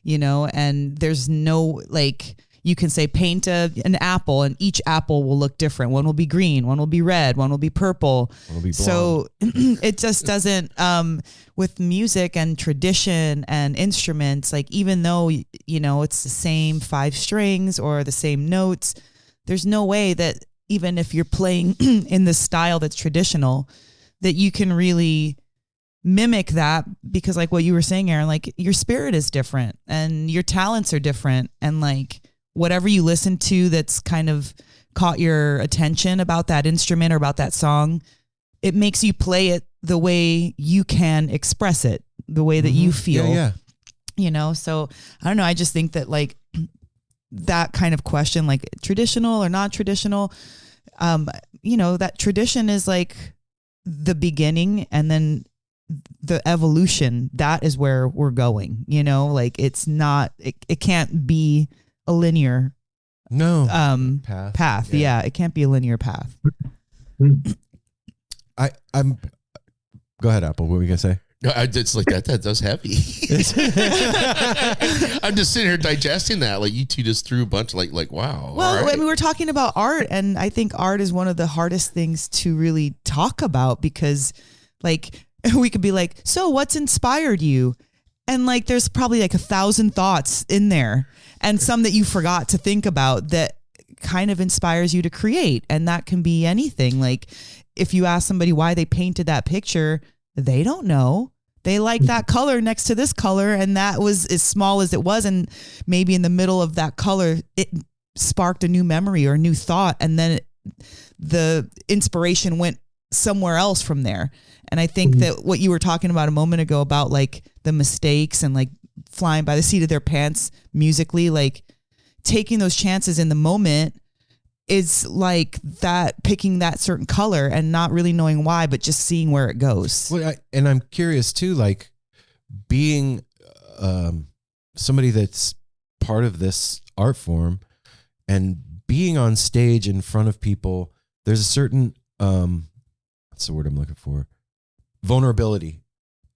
you know. And there's no, like, you can say paint an apple, and each apple will look different. One will be green, one will be red, one will be purple. One will be blonde. So it just doesn't, with music and tradition and instruments, like, even though, you know, it's the same 5 strings or the same notes, there's no way that even if you're playing in the style that's traditional, that you can really mimic that, because like what you were saying, Aaron, like your spirit is different and your talents are different, and like whatever you listen to that's kind of caught your attention about that instrument or about that song, it makes you play it the way you can express it, the way that you feel. Yeah. You know, so I don't know. I just think that like that kind of question, like traditional or not traditional, you know, that tradition is like the beginning, and then the evolution, that is where we're going, you know, like it's not, it can't be a linear path. Yeah, it can't be a linear path. I'm go ahead, Apple. What were you gonna say? It's like that's heavy. I'm just sitting here digesting that. Like you two just threw a bunch of like wow. Well, right. I mean, we're talking about art, and I think art is one of the hardest things to really talk about, because like we could be like, so what's inspired you? And like, there's probably like 1,000 thoughts in there, and some that you forgot to think about that kind of inspires you to create. And that can be anything. Like if you ask somebody why they painted that picture, they don't know. They like that color next to this color, and that was as small as it was. And maybe in the middle of that color, it sparked a new memory or a new thought. And then the inspiration went somewhere else from there. And I think that what you were talking about a moment ago about like the mistakes and like flying by the seat of their pants musically, like taking those chances in the moment, it's like that, picking that certain color and not really knowing why, but just seeing where it goes. Well, and I'm curious too, like being somebody that's part of this art form and being on stage in front of people, there's a certain, what's the word I'm looking for? Vulnerability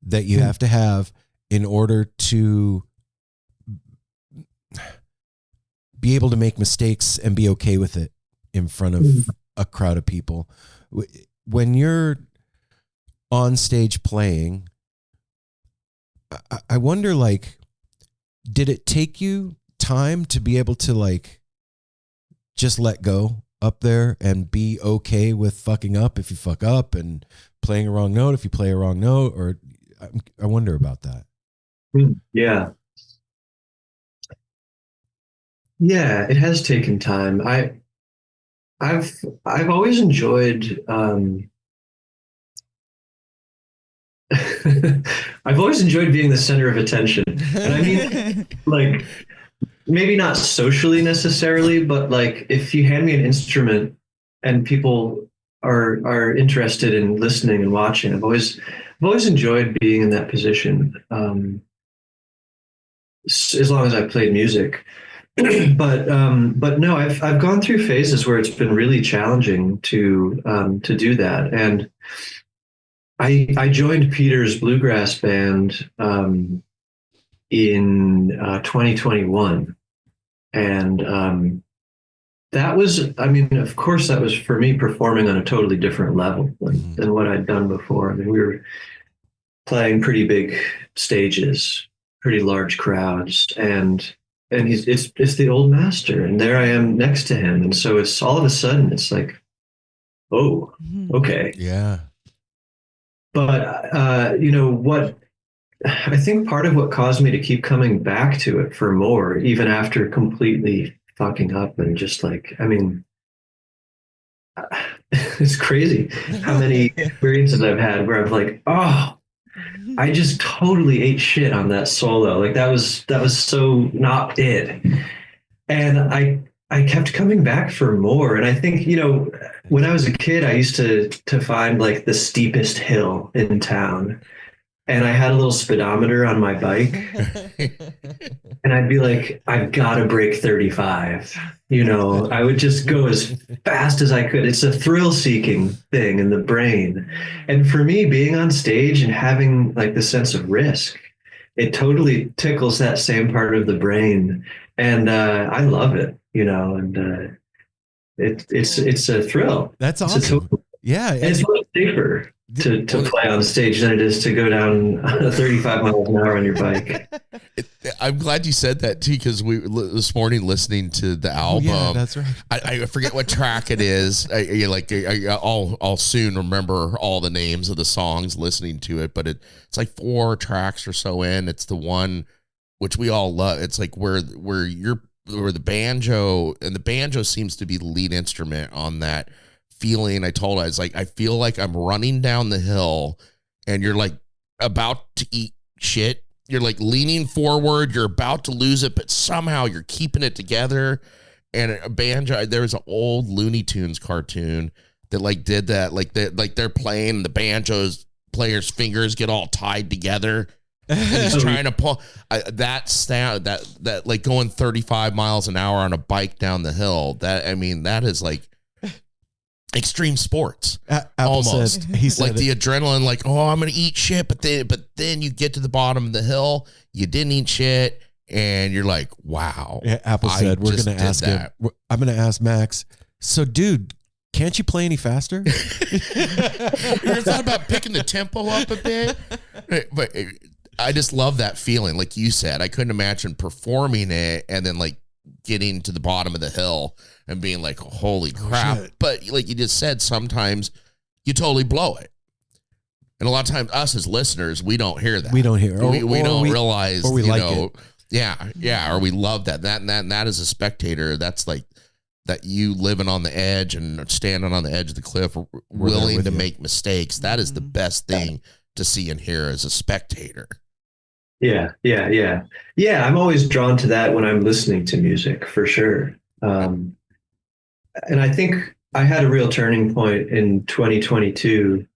that you have to have in order to be able to make mistakes and be okay with it in front of a crowd of people. When you're on stage playing, I wonder, like, did it take you time to be able to like just let go up there and be okay with fucking up if you fuck up and playing a wrong note if you play a wrong note? Or I wonder about that. Yeah. Yeah, it has taken time. I've always enjoyed I've always enjoyed being the center of attention. And I mean, like, maybe not socially necessarily, but like if you hand me an instrument and people are interested in listening and watching, I've always enjoyed being in that position. As long as I played music. but no, I've gone through phases where it's been really challenging to do that. And I joined Peter's bluegrass band in 2021, and that was, I mean, of course, that was for me performing on a totally different level than what I'd done before. I mean, we were playing pretty big stages, pretty large crowds, and it's the old master, and there I am next to him, and so it's all of a sudden it's like, oh, okay, Yeah. but you know what? I think part of what caused me to keep coming back to it for more, even after completely fucking up and just like, I mean, it's crazy how many experiences I've had where I'm like, oh, I just totally ate shit on that solo. Like that was so not it. And I kept coming back for more. And I think, you know, when I was a kid, I used to find like the steepest hill in town. And I had a little speedometer on my bike. And I'd be like, I've got to break 35. You know, I would just go as fast as I could. It's a thrill-seeking thing in the brain. And for me, being on stage and having like the sense of risk, it totally tickles that same part of the brain. And I love it, you know, and it's a thrill. That's awesome. Yeah. And it's much safer to play on stage than it is to go down 35 miles an hour on your bike. I'm glad you said that too, because we this morning listening to the album. Yeah, that's right. I forget what track it is. I'll soon remember all the names of the songs listening to it, but it's like 4 tracks or so in. It's the one which we all love. It's like where the banjo, and the banjo seems to be the lead instrument on that feeling. I told her, I was like, I feel like I'm running down the hill and you're like about to eat shit. You're like leaning forward, you're about to lose it, but somehow you're keeping it together. And a banjo, there was an old Looney Tunes cartoon that like did that. Like they're playing, the banjo's player's fingers get all tied together. And he's trying to pull that sound, that like going 35 miles an hour on a bike down the hill. That is like extreme sports. Almost. He said like the adrenaline, like, oh, I'm gonna eat shit, but then you get to the bottom of the hill, you didn't eat shit, and you're like, wow. Yeah, Apple said we're gonna ask him. I'm gonna ask Max. So, dude, can't you play any faster? You ever thought about picking the tempo up a bit? But I just love that feeling. Like you said, I couldn't imagine performing it and then like getting to the bottom of the hill and being like, holy crap. But like you just said, sometimes you totally blow it. And a lot of times us as listeners, we don't hear that. We don't hear. We don't realize, or we like it. Yeah. Or we love that. That as a spectator, that's like that you living on the edge and standing on the edge of the cliff, willing to make mistakes. That is the best thing to see and hear as a spectator. Yeah. I'm always drawn to that when I'm listening to music, for sure. and I think I had a real turning point in 2022,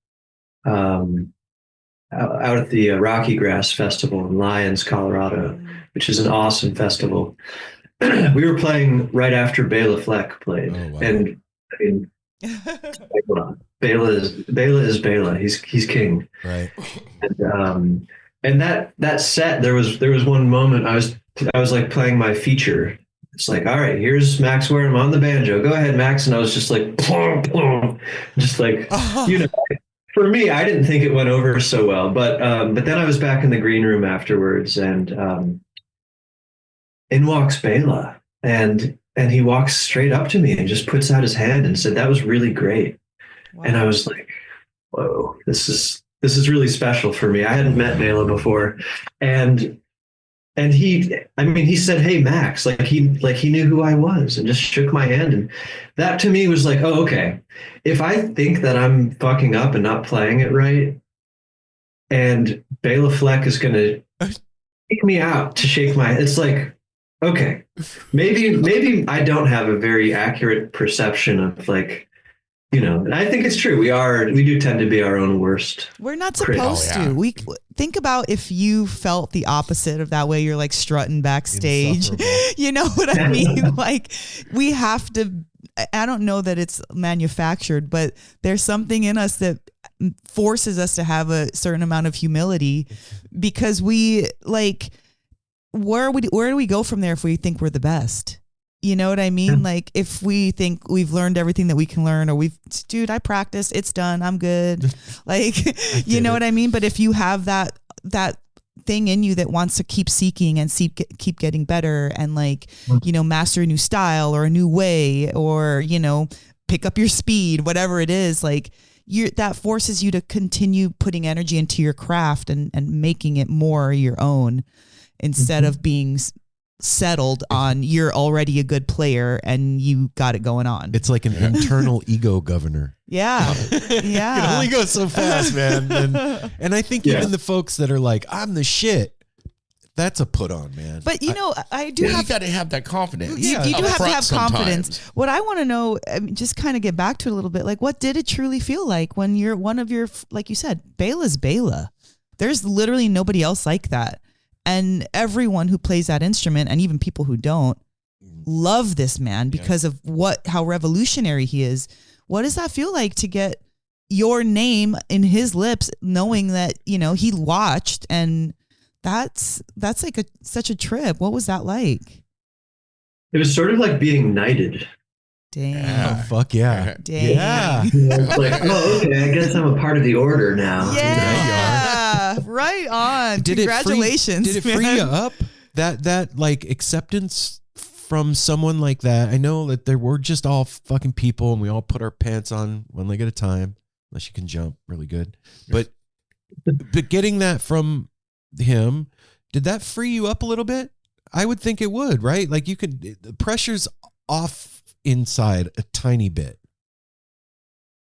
out at the Rocky Grass Festival in Lyons, Colorado, which is an awesome festival. We were playing right after Bela Fleck played, Oh, wow. and I mean, Bela is Bela. He's king. Right. And that set, there was one moment I was like playing my feature. It's like, all right, here's Max Wareham on the banjo. Go ahead, Max. And I was just like, plum, plum, just like, you know, for me, I didn't think it went over so well, but then I was back in the green room afterwards, and in walks Bela, and he walks straight up to me and just puts out his hand and said, "That was really great." Wow. And I was like, "Whoa, this is really special for me." I hadn't met Bela before, and he said, "Hey, Max," like he knew who I was, and just shook my hand, and that to me was like, oh, okay. If I think that I'm fucking up and not playing it right, and Bela Fleck is going to take me out to shake my, it's like, okay, maybe I don't have a very accurate perception of like, you know, and I think it's true. We do tend to be our own worst. We're not critic. supposed to. We think about if you felt the opposite of that way. You're like strutting backstage. You know what I mean? Like we have to. I don't know that it's manufactured, but there's something in us that forces us to have a certain amount of humility, because we like where do we go from there if we think we're the best? You know what I mean? Like if we think we've learned everything that we can learn, or dude, I practiced, it's done, I'm good. Like, you know what I mean? But if you have that thing in you that wants to keep seeking and keep getting better and like, you know, master a new style or a new way, or, you know, pick up your speed, whatever it is, like that forces you to continue putting energy into your craft and making it more your own, instead of being settled on you're already a good player and you got it going on. It's like an internal ego governor. Yeah. Yeah. It only goes so fast, man. And I think even the folks that are like, I'm the shit, that's a put on, man. But you know, I do you have got to have that confidence. You do have to have confidence. Sometimes. What I want to know, I mean, just kind of get back to it a little bit. Like, what did it truly feel like when you're one of your, like you said, Bela's Bela? There's literally nobody else like that. And everyone who plays that instrument, and even people who don't, love this man because of how revolutionary he is. What does that feel like to get your name in his lips, knowing that, you know, he watched, and that's like such a trip. What was that like? It was sort of like being knighted. Dang. Oh, fuck yeah. Dang. Yeah. It's like, oh, okay, I guess I'm a part of the order now. Yeah. Right on. Congratulations. Did it free you up? That like acceptance from someone like that? I know that we're just all fucking people and we all put our pants on one leg at a time, unless you can jump really good. But getting that from him, did that free you up a little bit? I would think it would, right? Like the pressure's off inside a tiny bit.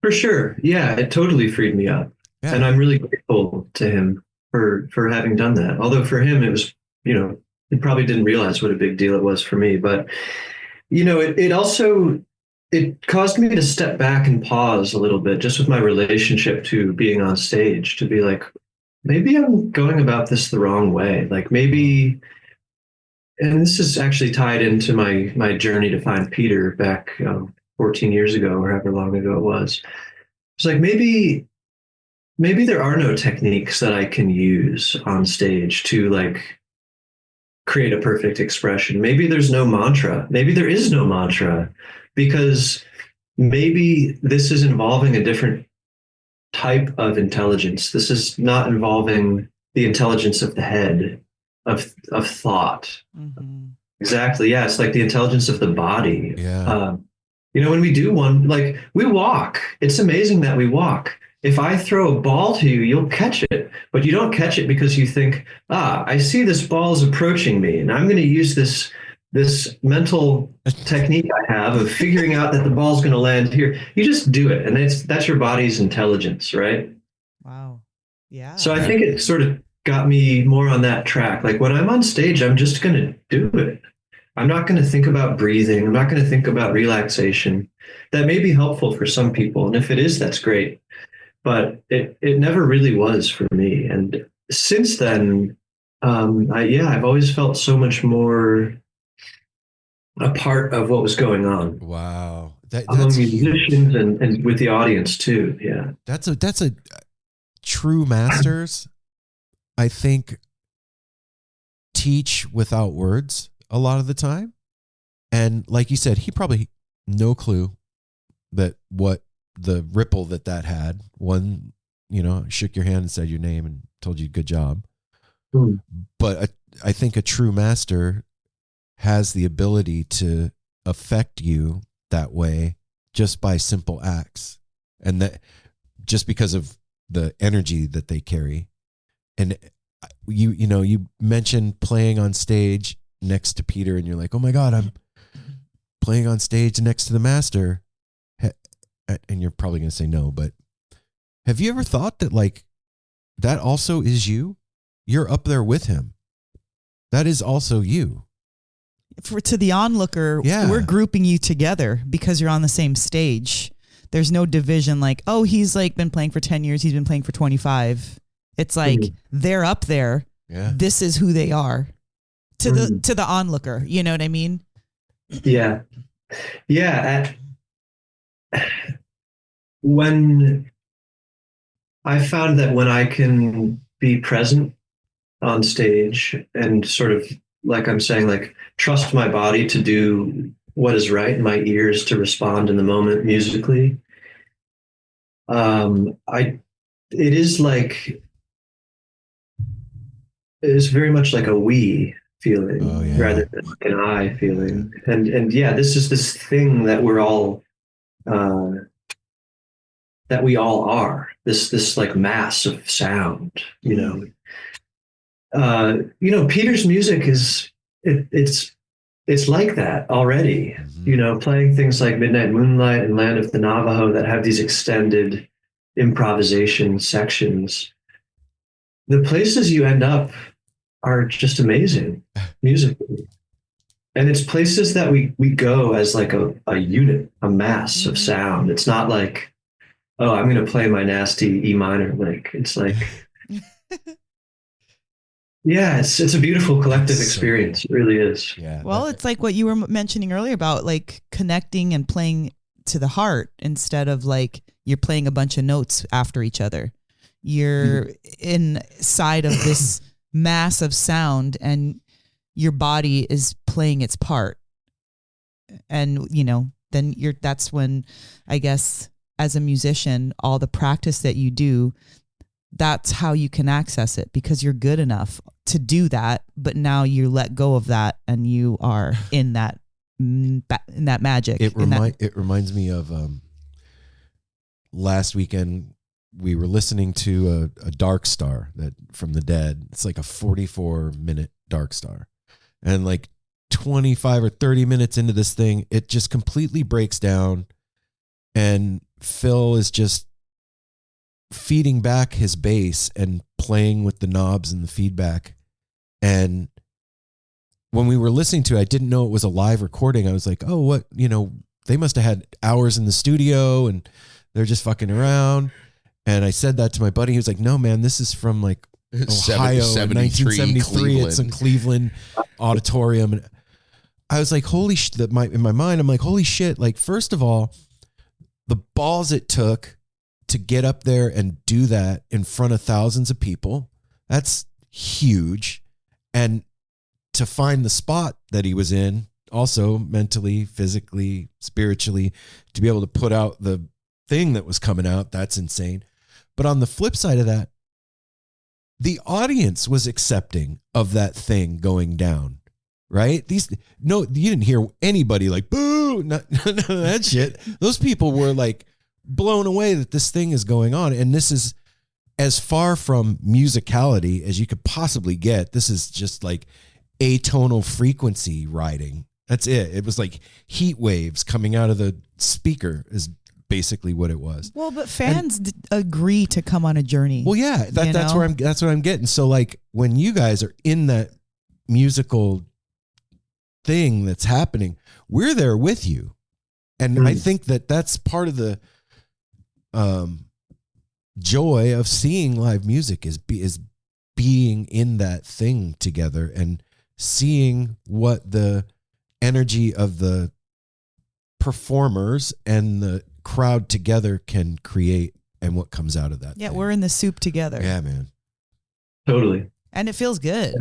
For sure. Yeah, it totally freed me up. Yeah. And I'm really grateful to him for having done that. Although for him, it was, you know, he probably didn't realize what a big deal it was for me. But, you know, it caused me to step back and pause a little bit, just with my relationship to being on stage, to be like, maybe I'm going about this the wrong way. Like maybe, and this is actually tied into my journey to find Peter back 14 years ago, or however long ago it was. It's like, maybe there are no techniques that I can use on stage to like create a perfect expression. Maybe there's no mantra. Maybe there is no mantra, because maybe this is involving a different type of intelligence. This is not involving the intelligence of the head, of thought. Mm-hmm. Exactly. Yeah. It's like the intelligence of the body. Yeah. You know, when we do one, like we walk, it's amazing that we walk. If I throw a ball to you, you'll catch it, but you don't catch it because you think, I see this ball is approaching me, and I'm going to use this mental technique I have of figuring out that the ball's going to land here. You just do it. And that's your body's intelligence, right? Wow. Yeah. So I think it sort of got me more on that track. Like when I'm on stage, I'm just going to do it. I'm not going to think about breathing. I'm not going to think about relaxation. that may be helpful for some people. And if it is, that's great. But it never really was for me. And since then, I've always felt so much more a part of what was going on Wow. among That's huge. musicians and with the audience too. Yeah. That's a true masters, I think, teach without words a lot of the time. And like you said, he probably no clue that what the ripple that had. One, shook your hand and said your name and told you good job. Hmm. But I think a true master has the ability to affect you that way just by simple acts, and that just because of the energy that they carry. And you mentioned playing on stage next to Peter, and you're like, oh my God, I'm playing on stage next to the master. And you're probably going to say no, but have you ever thought that like that also is you? You're up there with him. That is also you. To the onlooker, Yeah. we're grouping you together because you're on the same stage. There's no division like, oh, he's like been playing for 10 years. He's been playing for 25. It's like they're up there. Yeah. This is who they are to the onlooker. You know what I mean? Yeah. Yeah. When I found that when I can be present on stage and sort of, like I'm saying, like trust my body to do what is right, my ears to respond in the moment musically. It is very much like a we feeling rather than like an I feeling. And yeah, this is this thing that we're all, that we all are, this like mass of sound, Peter's music it's like that already, playing things like Midnight Moonlight and Land of the Navajo that have these extended improvisation sections. The places you end up are just amazing musically. And it's places that we go as like a unit, a mass of sound. It's not like, oh, I'm going to play my nasty E minor lick. It's like, yeah, it's a beautiful collective experience. It really is. Yeah. Well, it's like what you were mentioning earlier about like connecting and playing to the heart instead of like you're playing a bunch of notes after each other. You're inside of this mass of sound and your body is playing its part. And, then that's when I guess as a musician, all the practice that you do, that's how you can access it because you're good enough to do that. But now you let go of that and you are in that magic. It reminds me of last weekend we were listening to a Dark Star that from the Dead. It's like a 44-minute Dark Star, and like 25 or 30 minutes into this thing, it just completely breaks down, and Phil is just feeding back his bass and playing with the knobs and the feedback. And when we were listening to it, I didn't know it was a live recording. I was like, oh, what, they must have had hours in the studio and they're just fucking around. And I said that to my buddy. He was like, no, man, this is from like Ohio, 1973. Cleveland. It's in Cleveland auditorium. And I was like, holy shit. In my mind, I'm like, holy shit. Like, first of all, the balls it took to get up there and do that in front of thousands of people, that's huge. And to find the spot that he was in, also mentally, physically, spiritually, to be able to put out the thing that was coming out, that's insane. But on the flip side of that, the audience was accepting of that thing going down, right? You didn't hear anybody like, boo, none of that shit. Those people were like blown away that this thing is going on. And this is as far from musicality as you could possibly get. This is just like atonal frequency riding. That's it. It was like heat waves coming out of the speaker is basically what it was. Well, but fans agree to come on a journey. Well, yeah, that's what I'm getting. So like when you guys are in that musical thing that's happening, we're there with you. And I think that that's part of the joy of seeing live music is being in that thing together and seeing what the energy of the performers and the crowd together can create and what comes out of that. Yeah, thing. we're in the soup together. Yeah, man. Totally. And it feels good.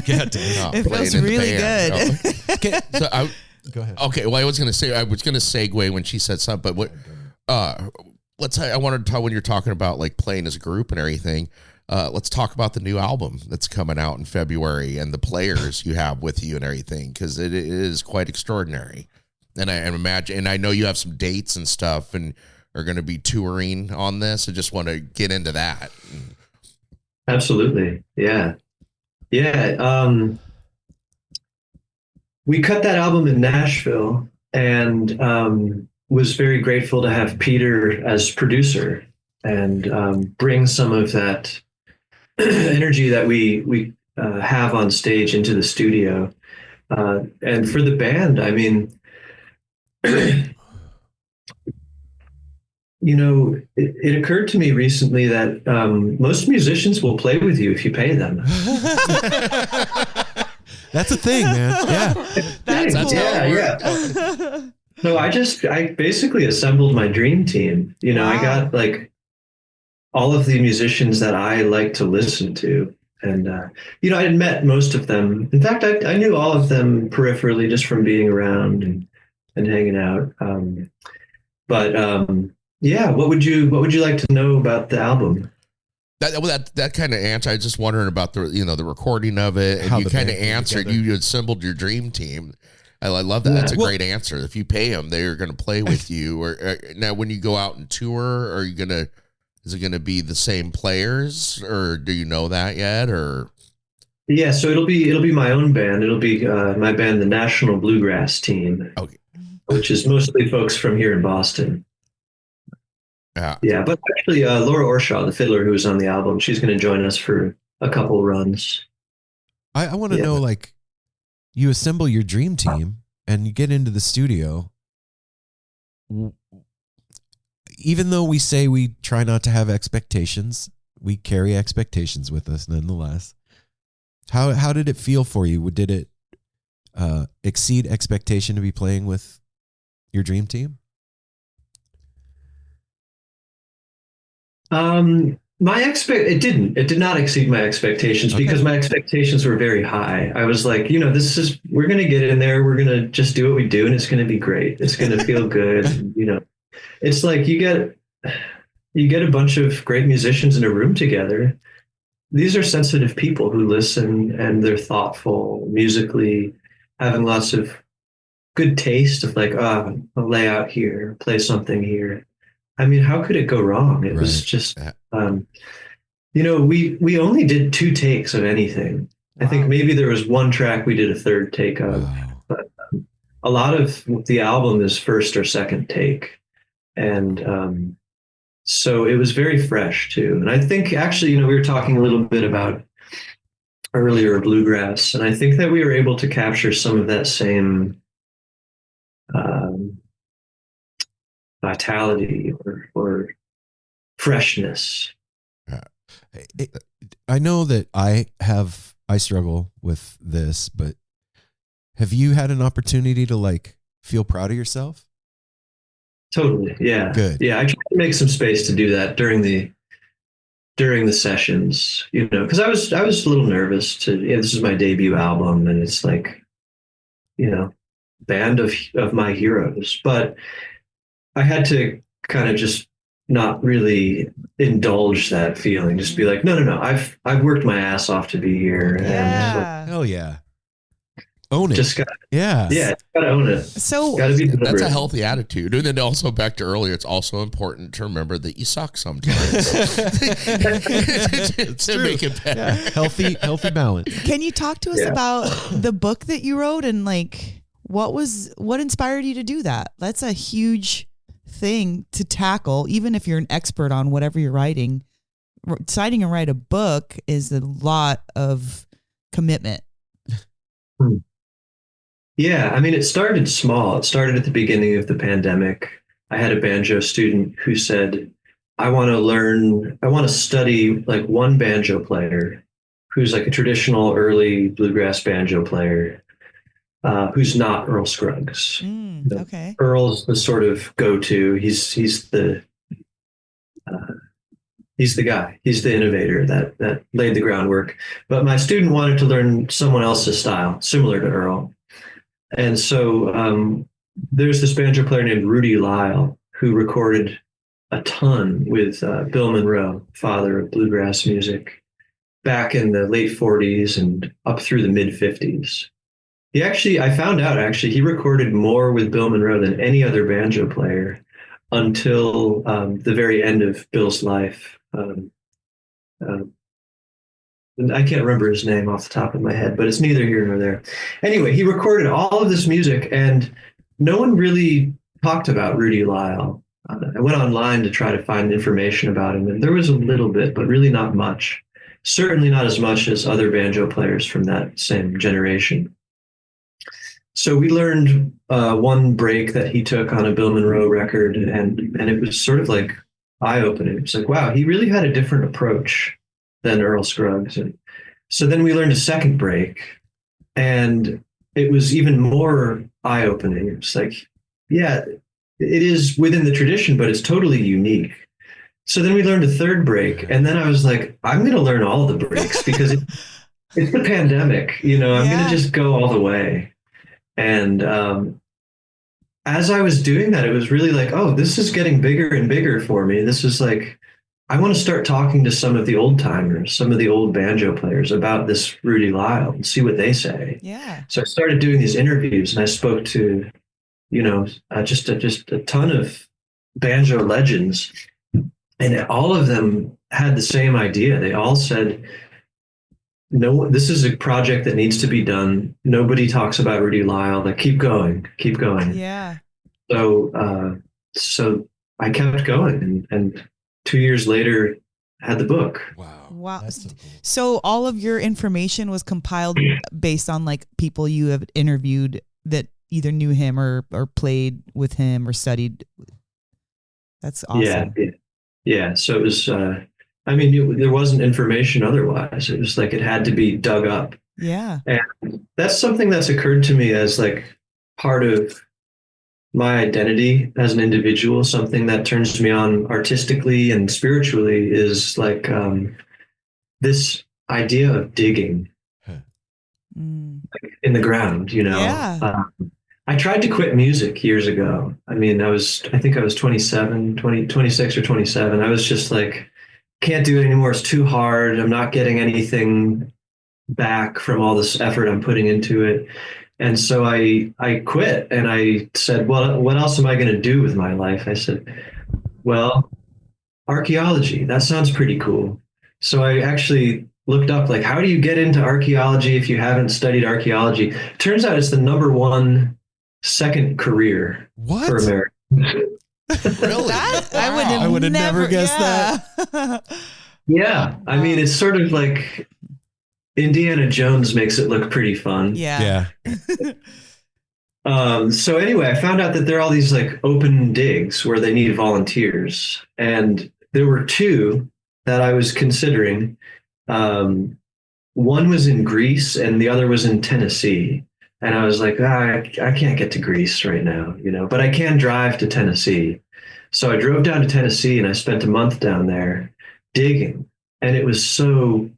Yeah, dude. It feels really good. Okay. So Go ahead. okay, well, I was gonna segue when she said something, but let's say I wanted to talk when you're talking about like playing as a group and everything. Let's talk about the new album that's coming out in February and the players you have with you and everything, because it is quite extraordinary. And I imagine, and I know you have some dates and stuff and are going to be touring on this. I just want to get into that. Absolutely. Yeah. Yeah. We cut that album in Nashville and was very grateful to have Peter as producer and bring some of that energy that we have on stage into the studio. And for the band, I mean, you know, it occurred to me recently that most musicians will play with you if you pay them. That's a thing, man. Yeah. That's cool. Yeah. So I basically assembled my dream team. You know, Wow. I got like all of the musicians that I like to listen to. And, you know, I had met most of them. In fact, I knew all of them peripherally just from being around and hanging out. Yeah, what would you like to know about the album? That kind of answer. I was just wondering about the recording of it, and How you the kind of band came answered. together. You assembled your dream team. I love that. Yeah. That's a Well- great answer. If you pay them, they're going to play with you. Or now, when you go out and tour, is it gonna be the same players, or do you know that yet? Or Yeah, so it'll be my own band. It'll be my band, the National Bluegrass Team, Okay. which is mostly folks from here in Boston. yeah, Yeah, but actually, Laura Orshaw, the fiddler who was on the album, she's going to join us for a couple runs. I want to Yeah. know, like, you assemble your dream team and you get into the studio. Even though we say we try not to have expectations, we carry expectations with us nonetheless. How did it feel for you? Did it exceed expectation to be playing with your dream team? It did not exceed my expectations Okay. because my expectations were very high. I was like, you know, we're going to get in there. We're going to just do what we do and it's going to be great. It's going to feel good. And, you know, it's like you get a bunch of great musicians in a room together. These are sensitive people who listen and they're thoughtful musically, having lots of good taste of like, I'll lay out here, play something here. I mean, how could it go wrong? It was Right. just, you know, we only did 2 takes of anything. I think maybe there was one track we did a third take of. Wow. A lot of the album is first or second take. And so it was very fresh too. And I think actually, you know, we were talking a little bit about earlier bluegrass, and I think that we were able to capture some of that same vitality or freshness. I know that I struggle with this, but have you had an opportunity to like feel proud of yourself? Totally. Yeah. Good. Yeah. I tried to make some space to do that during the sessions, you know, because I was a little nervous this is my debut album and it's like, you know, band of my heroes. But I had to kind of just not really indulge that feeling. Just be like, no. I've worked my ass off to be here. And Yeah. Hell yeah. Own it. just got yeah. gotta own it. So Gotta be that's deliberate. a healthy attitude. And then also back to earlier, it's also important to remember that you suck sometimes to make it better. Yeah. Healthy balance. can you talk to us Yeah. about the book that you wrote and like what inspired you to do that? That's a huge thing to tackle, even if you're an expert on whatever you're writing. Deciding to write a book is a lot of commitment. Yeah, I mean, it started small. It started at the beginning of the pandemic. I had a banjo student who said, I want to study like one banjo player who's like a traditional early bluegrass banjo player, who's not Earl Scruggs. Okay. Earl's the sort of go-to. Uh, he's the guy. He's the innovator that laid the groundwork. But my student wanted to learn someone else's style, similar to Earl. And so there's this banjo player named Rudy Lyle who recorded a ton with Bill Monroe, father of bluegrass music, back in the late 40s and up through the mid 50s. I found out he recorded more with Bill Monroe than any other banjo player until the very end of Bill's life. Uh, I can't remember his name off the top of my head, but it's neither here nor there. Anyway, he recorded all of this music, and no one really talked about Rudy Lyle. I went online to try to find information about him, and there was a little bit, but really not much. Certainly not as much as other banjo players from that same generation. So we learned one break that he took on a Bill Monroe record, and it was sort of like eye-opening. It was like, wow, he really had a different approach than Earl Scruggs. And so then we learned a second break, and it was even more eye-opening. It's like, yeah, it is within the tradition, but it's totally unique. So then we learned a third break, and then I was like, I'm going to learn all the breaks because it's the pandemic. I'm going to just go all the way. And as I was doing that, it was really like, oh, this is getting bigger and bigger for me. This is like, I want to start talking to some of the old timers, some of the old banjo players about this Rudy Lyle and see what they say. Yeah. So I started doing these interviews, and I spoke to, just a ton of banjo legends, and all of them had the same idea. They all said, no, this is a project that needs to be done. Nobody talks about Rudy Lyle. Like, keep going, keep going. Yeah. So I kept going, and 2 years later, had the book. Wow. That's so cool. So all of your information was compiled based on like people you have interviewed that either knew him or played with him or studied. That's awesome. Yeah. So it was, there wasn't information otherwise. It was like it had to be dug up. Yeah. And that's something that's occurred to me as like part of my identity as an individual. Something that turns me on artistically and spiritually is like this idea of digging in the ground, Yeah. I tried to quit music years ago. I think I was 26 or 27. I was just like, can't do it anymore. It's too hard. I'm not getting anything back from all this effort I'm putting into it. And so I quit, and I said, well, what else am I going to do with my life? I said, well, archaeology. That sounds pretty cool. So I actually looked up, like, how do you get into archaeology if you haven't studied archaeology? Turns out it's the number one second career for Americans. Really? I would have never guessed that. Yeah. I mean, it's sort of like Indiana Jones makes it look pretty fun. Yeah. So anyway, I found out that there are all these like open digs where they need volunteers. And there were two that I was considering. One was in Greece and the other was in Tennessee. And I was like, I can't get to Greece right now, but I can drive to Tennessee. So I drove down to Tennessee and I spent a month down there digging. And it was so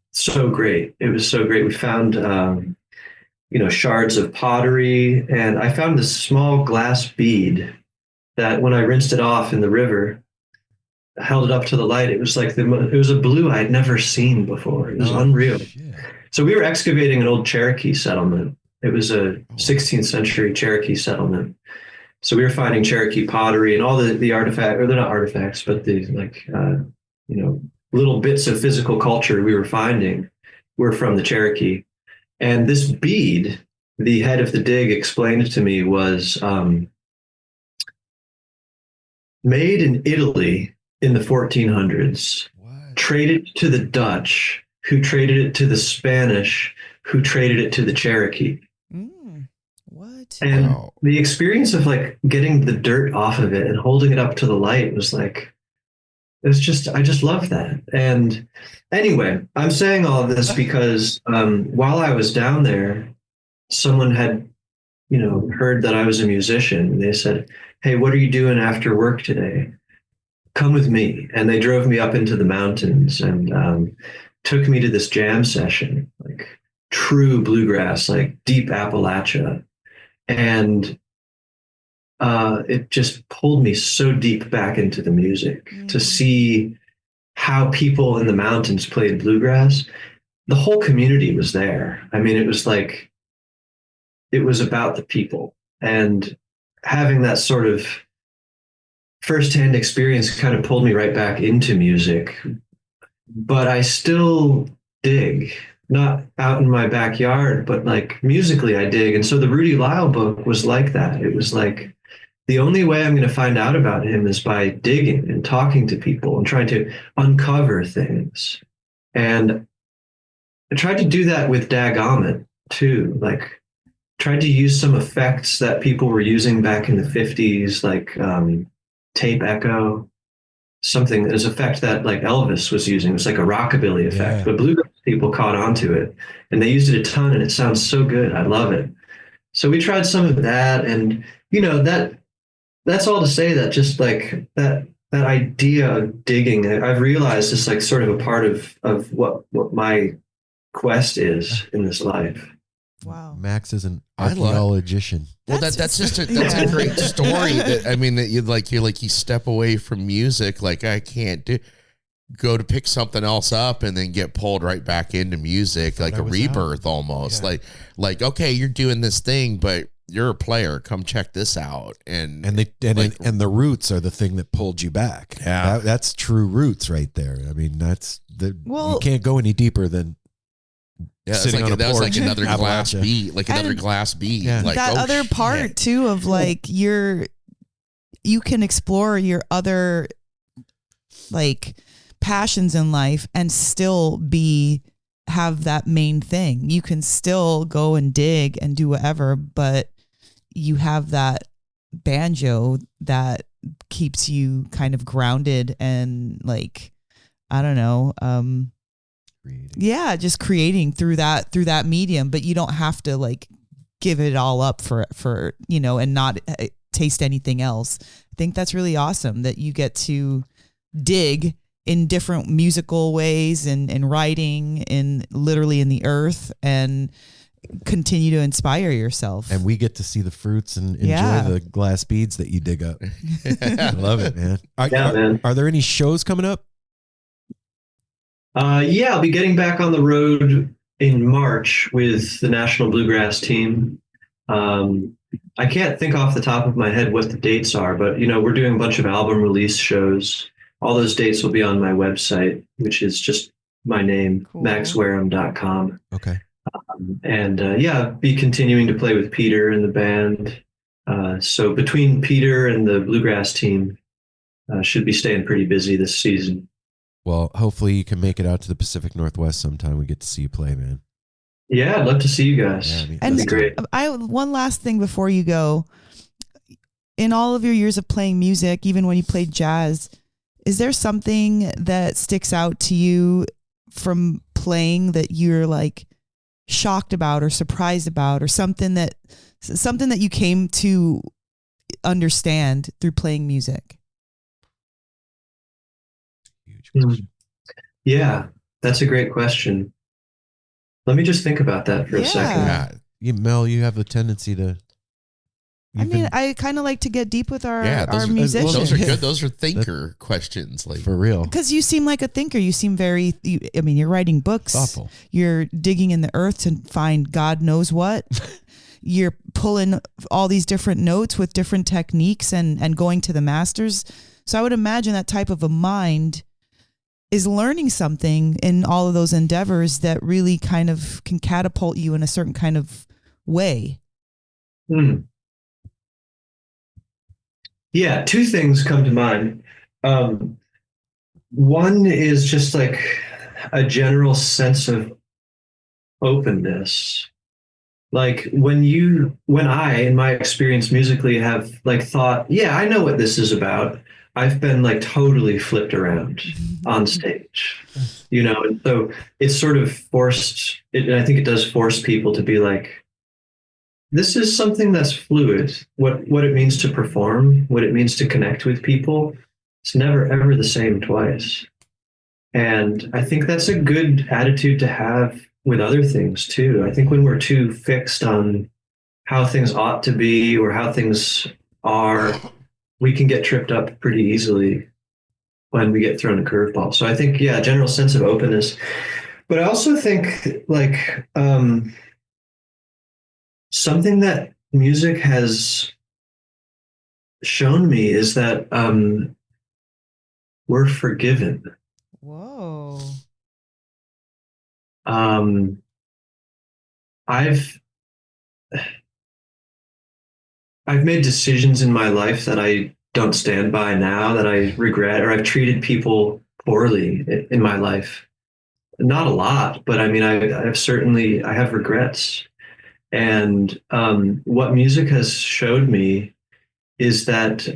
great. It was so great. We found, shards of pottery, and I found this small glass bead that when I rinsed it off in the river, held it up to the light. It was like it was a blue I'd never seen before. It was unreal. Shit. So we were excavating an old Cherokee settlement. It was a 16th century Cherokee settlement. So we were finding Cherokee pottery and all the artifacts, or they're not artifacts, but the little bits of physical culture we were finding were from the Cherokee. And this bead, the head of the dig explained to me, was made in Italy in the 1400s, traded to the Dutch, who traded it to the Spanish, who traded it to the Cherokee. What? And Wow. the experience of like getting the dirt off of it and holding it up to the light was like, it was just, I just love that. And anyway, I'm saying all of this because while I was down there, someone had, heard that I was a musician. And they said, "Hey, what are you doing after work today? Come with me." And they drove me up into the mountains and took me to this jam session, like true bluegrass, like deep Appalachia. And it just pulled me so deep back into the music to see how people in the mountains played bluegrass. The whole community was there. I mean, it was like, it was about the people. And having that sort of firsthand experience kind of pulled me right back into music. But I still dig, not out in my backyard, but like musically I dig. And so the Rudy Lyle book was like that. It was like, the only way I'm going to find out about him is by digging and talking to people and trying to uncover things. And I tried to do that with Dagomet too. Like, tried to use some effects that people were using back in the 50s, like tape echo, something as effect that like Elvis was using. It was like a rockabilly effect, but bluegrass people caught on to it and they used it a ton and it sounds so good. I love it. So we tried some of that, and that's all to say that just like that idea of digging, I've realized is like sort of a part of what my quest is in this life. Wow. Max is an I love- archaeologician. Well, that's just a great story. That I mean, that you step away from music. Like, I can't go to pick something else up and then get pulled right back into music, like a rebirth almost. Yeah. Like okay, you're doing this thing, but you're a player. Come check this out. And the roots are the thing that pulled you back. Yeah. That's true roots right there. I mean, you Well- can't go any deeper than sitting on a that was porch like another in glass Appalachia. beat, another And glass beat. Yeah. Like, that oh, other shit. part too of like you can explore your other like passions in life and still have that main thing. You can still go and dig and do whatever, but you have that banjo that keeps you kind of grounded and like, I don't know, yeah, just creating through that medium, but you don't have to like give it all up for and not taste anything else. I think that's really awesome that you get to dig in different musical ways and writing literally in the earth and continue to inspire yourself. And we get to see the fruits and enjoy Yeah. the glass beads that you dig up. I love it, man. Man. Are there any shows coming up? Yeah, I'll be getting back on the road in March with the National Bluegrass team. I can't think off the top of my head what the dates are, but we're doing a bunch of album release shows. All those dates will be on my website, which is just my name, Cool. maxwareham.com. Okay. And be continuing to play with Peter and the band. So between Peter and the bluegrass team, should be staying pretty busy this season. Well, hopefully you can make it out to the Pacific Northwest sometime. We get to see you play, man. Yeah, I'd love to see you guys. Yeah, I mean, That'd be great. One last thing before you go. In all of your years of playing music, even when you played jazz, is there something that sticks out to you from playing that you're like shocked about or surprised about, or something that you came to understand through playing music? huge question. Yeah, that's a great question. Let me just think about that for a second. Yeah. Mel, you have a tendency to. I kind of like to get deep with our Those musicians. Those are good. Those are thinker questions. Like, for real. Because you seem like a thinker. You seem you're writing books. Thoughtful. You're digging in the earth to find God knows what. You're pulling all these different notes with different techniques and going to the masters. So I would imagine that type of a mind is learning something in all of those endeavors that really kind of can catapult you in a certain kind of way. Yeah, two things come to mind. One is just like a general sense of openness Like when I, in my experience musically, have like thought, yeah, I know what this is about. I've been like totally flipped around on stage, and so it's sort of forced it, and I think it does force people to be like, this is something that's fluid. What it means to perform, what it means to connect with people, it's never ever the same twice. And I think that's a good attitude to have with other things too. I think when we're too fixed on how things ought to be or how things are, we can get tripped up pretty easily when we get thrown a curveball. So I think, yeah, general sense of openness. But I also think like something that music has shown me is that we're forgiven. Whoa. I've made decisions in my life that I don't stand by now, that I regret, or I've treated people poorly in my life. Not a lot, but I mean, I have regrets. And what music has showed me is that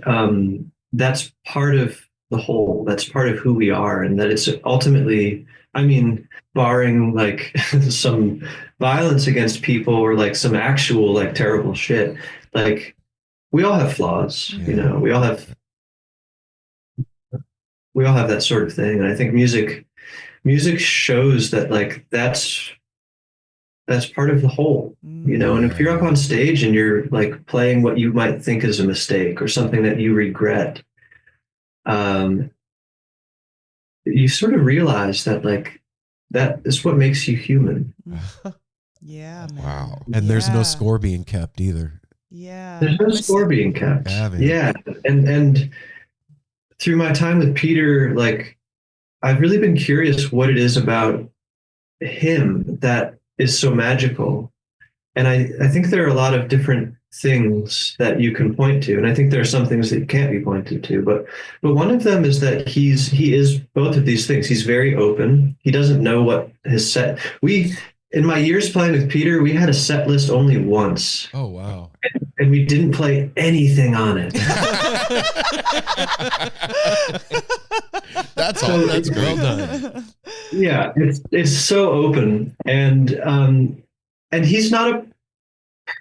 that's part of the whole. That's part of who we are, and that it's ultimately, I mean, barring like some violence against people or like some actual like terrible shit, like we all have flaws, we all have that sort of thing. And I think music shows that like that's part of the whole, and if you're up on stage and you're like playing what you might think is a mistake or something that you regret, you sort of realize that like that is what makes you human. Yeah, man. Wow. And there's no Yeah. score being kept either. Yeah. There's no score being kept. Yeah. And through my time with Peter, like I've really been curious what it is about him that is so magical. And I think there are a lot of different things that you can point to. And I think there are some things that can't be pointed to. But one of them is that he is both of these things. He's very open. He doesn't know what his set. In my years playing with Peter, we had a set list only once. Oh, wow. And we didn't play anything on it. That's all. That's great. Well done. Yeah, it's so open, and he's not a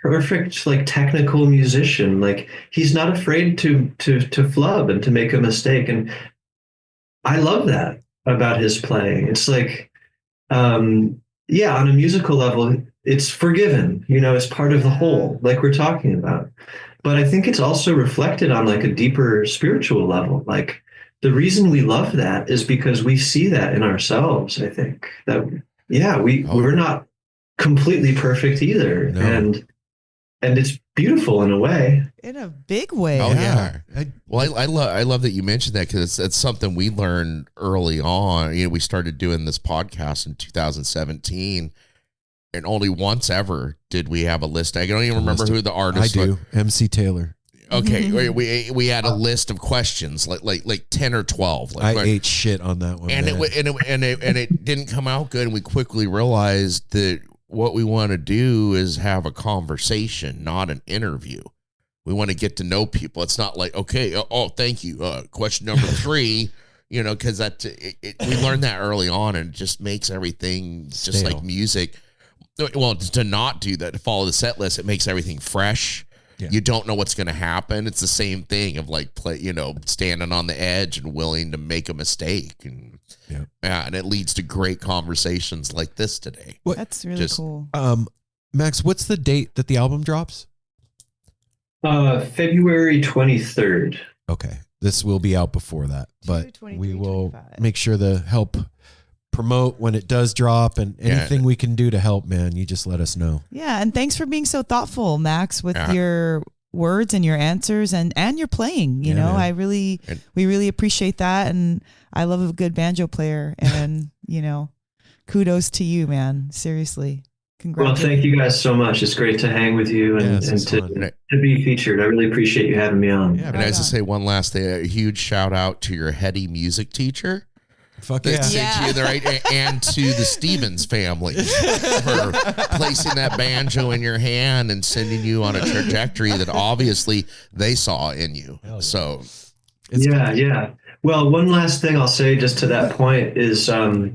perfect like technical musician. Like he's not afraid to flub and to make a mistake, and I love that about his playing. It's like, yeah, on a musical level, it's forgiven. It's part of the whole, like we're talking about. But I think it's also reflected on like a deeper spiritual level. Like the reason we love that is because we see that in ourselves. I think that, yeah, we're not completely perfect either. No. And it's beautiful in a way. In a big way. Oh yeah. I Well, I love that you mentioned that because it's something we learned early on. We started doing this podcast in 2017, and only once ever did we have a list. I don't even remember who the artist. I do. MC Taylor. Okay, we had a list of questions like 10 or 12. I ate shit on that one. and man. it didn't come out good, and we quickly realized that what we want to do is have a conversation, not an interview. We want to get to know people. It's not like, okay, thank you. Question number 3, because we learned that early on, and it just makes everything just Stale. like music. Well, to not do that, to follow the set list, it makes everything fresh. Yeah. You don't know what's going to happen. It's the same thing of like standing on the edge and willing to make a mistake, and and it leads to great conversations like this today. That's really cool. Max, what's the date that the album drops? February 23rd. Okay. This will be out before that, but 23, we will 25. make sure to help promote when it does drop, and anything we can do to help, man, you just let us know. Yeah, and thanks for being so thoughtful, Max, with Yeah. your words and your answers and your playing. You know, man. we really appreciate that, and I love a good banjo player, and kudos to you, man. Seriously, Well, congrats. thank you guys so much. It's great to hang with you and this is to fun. be featured. I really appreciate you having me on. Yeah, And as I say, one last thing, a huge shout out to your heady music teacher. Fuck that yeah. sent you there, right? And to the Stevens family for placing that banjo in your hand and sending you on a trajectory that obviously they saw in you. Yeah. So, Yeah. Well, one last thing I'll say just to that point is 2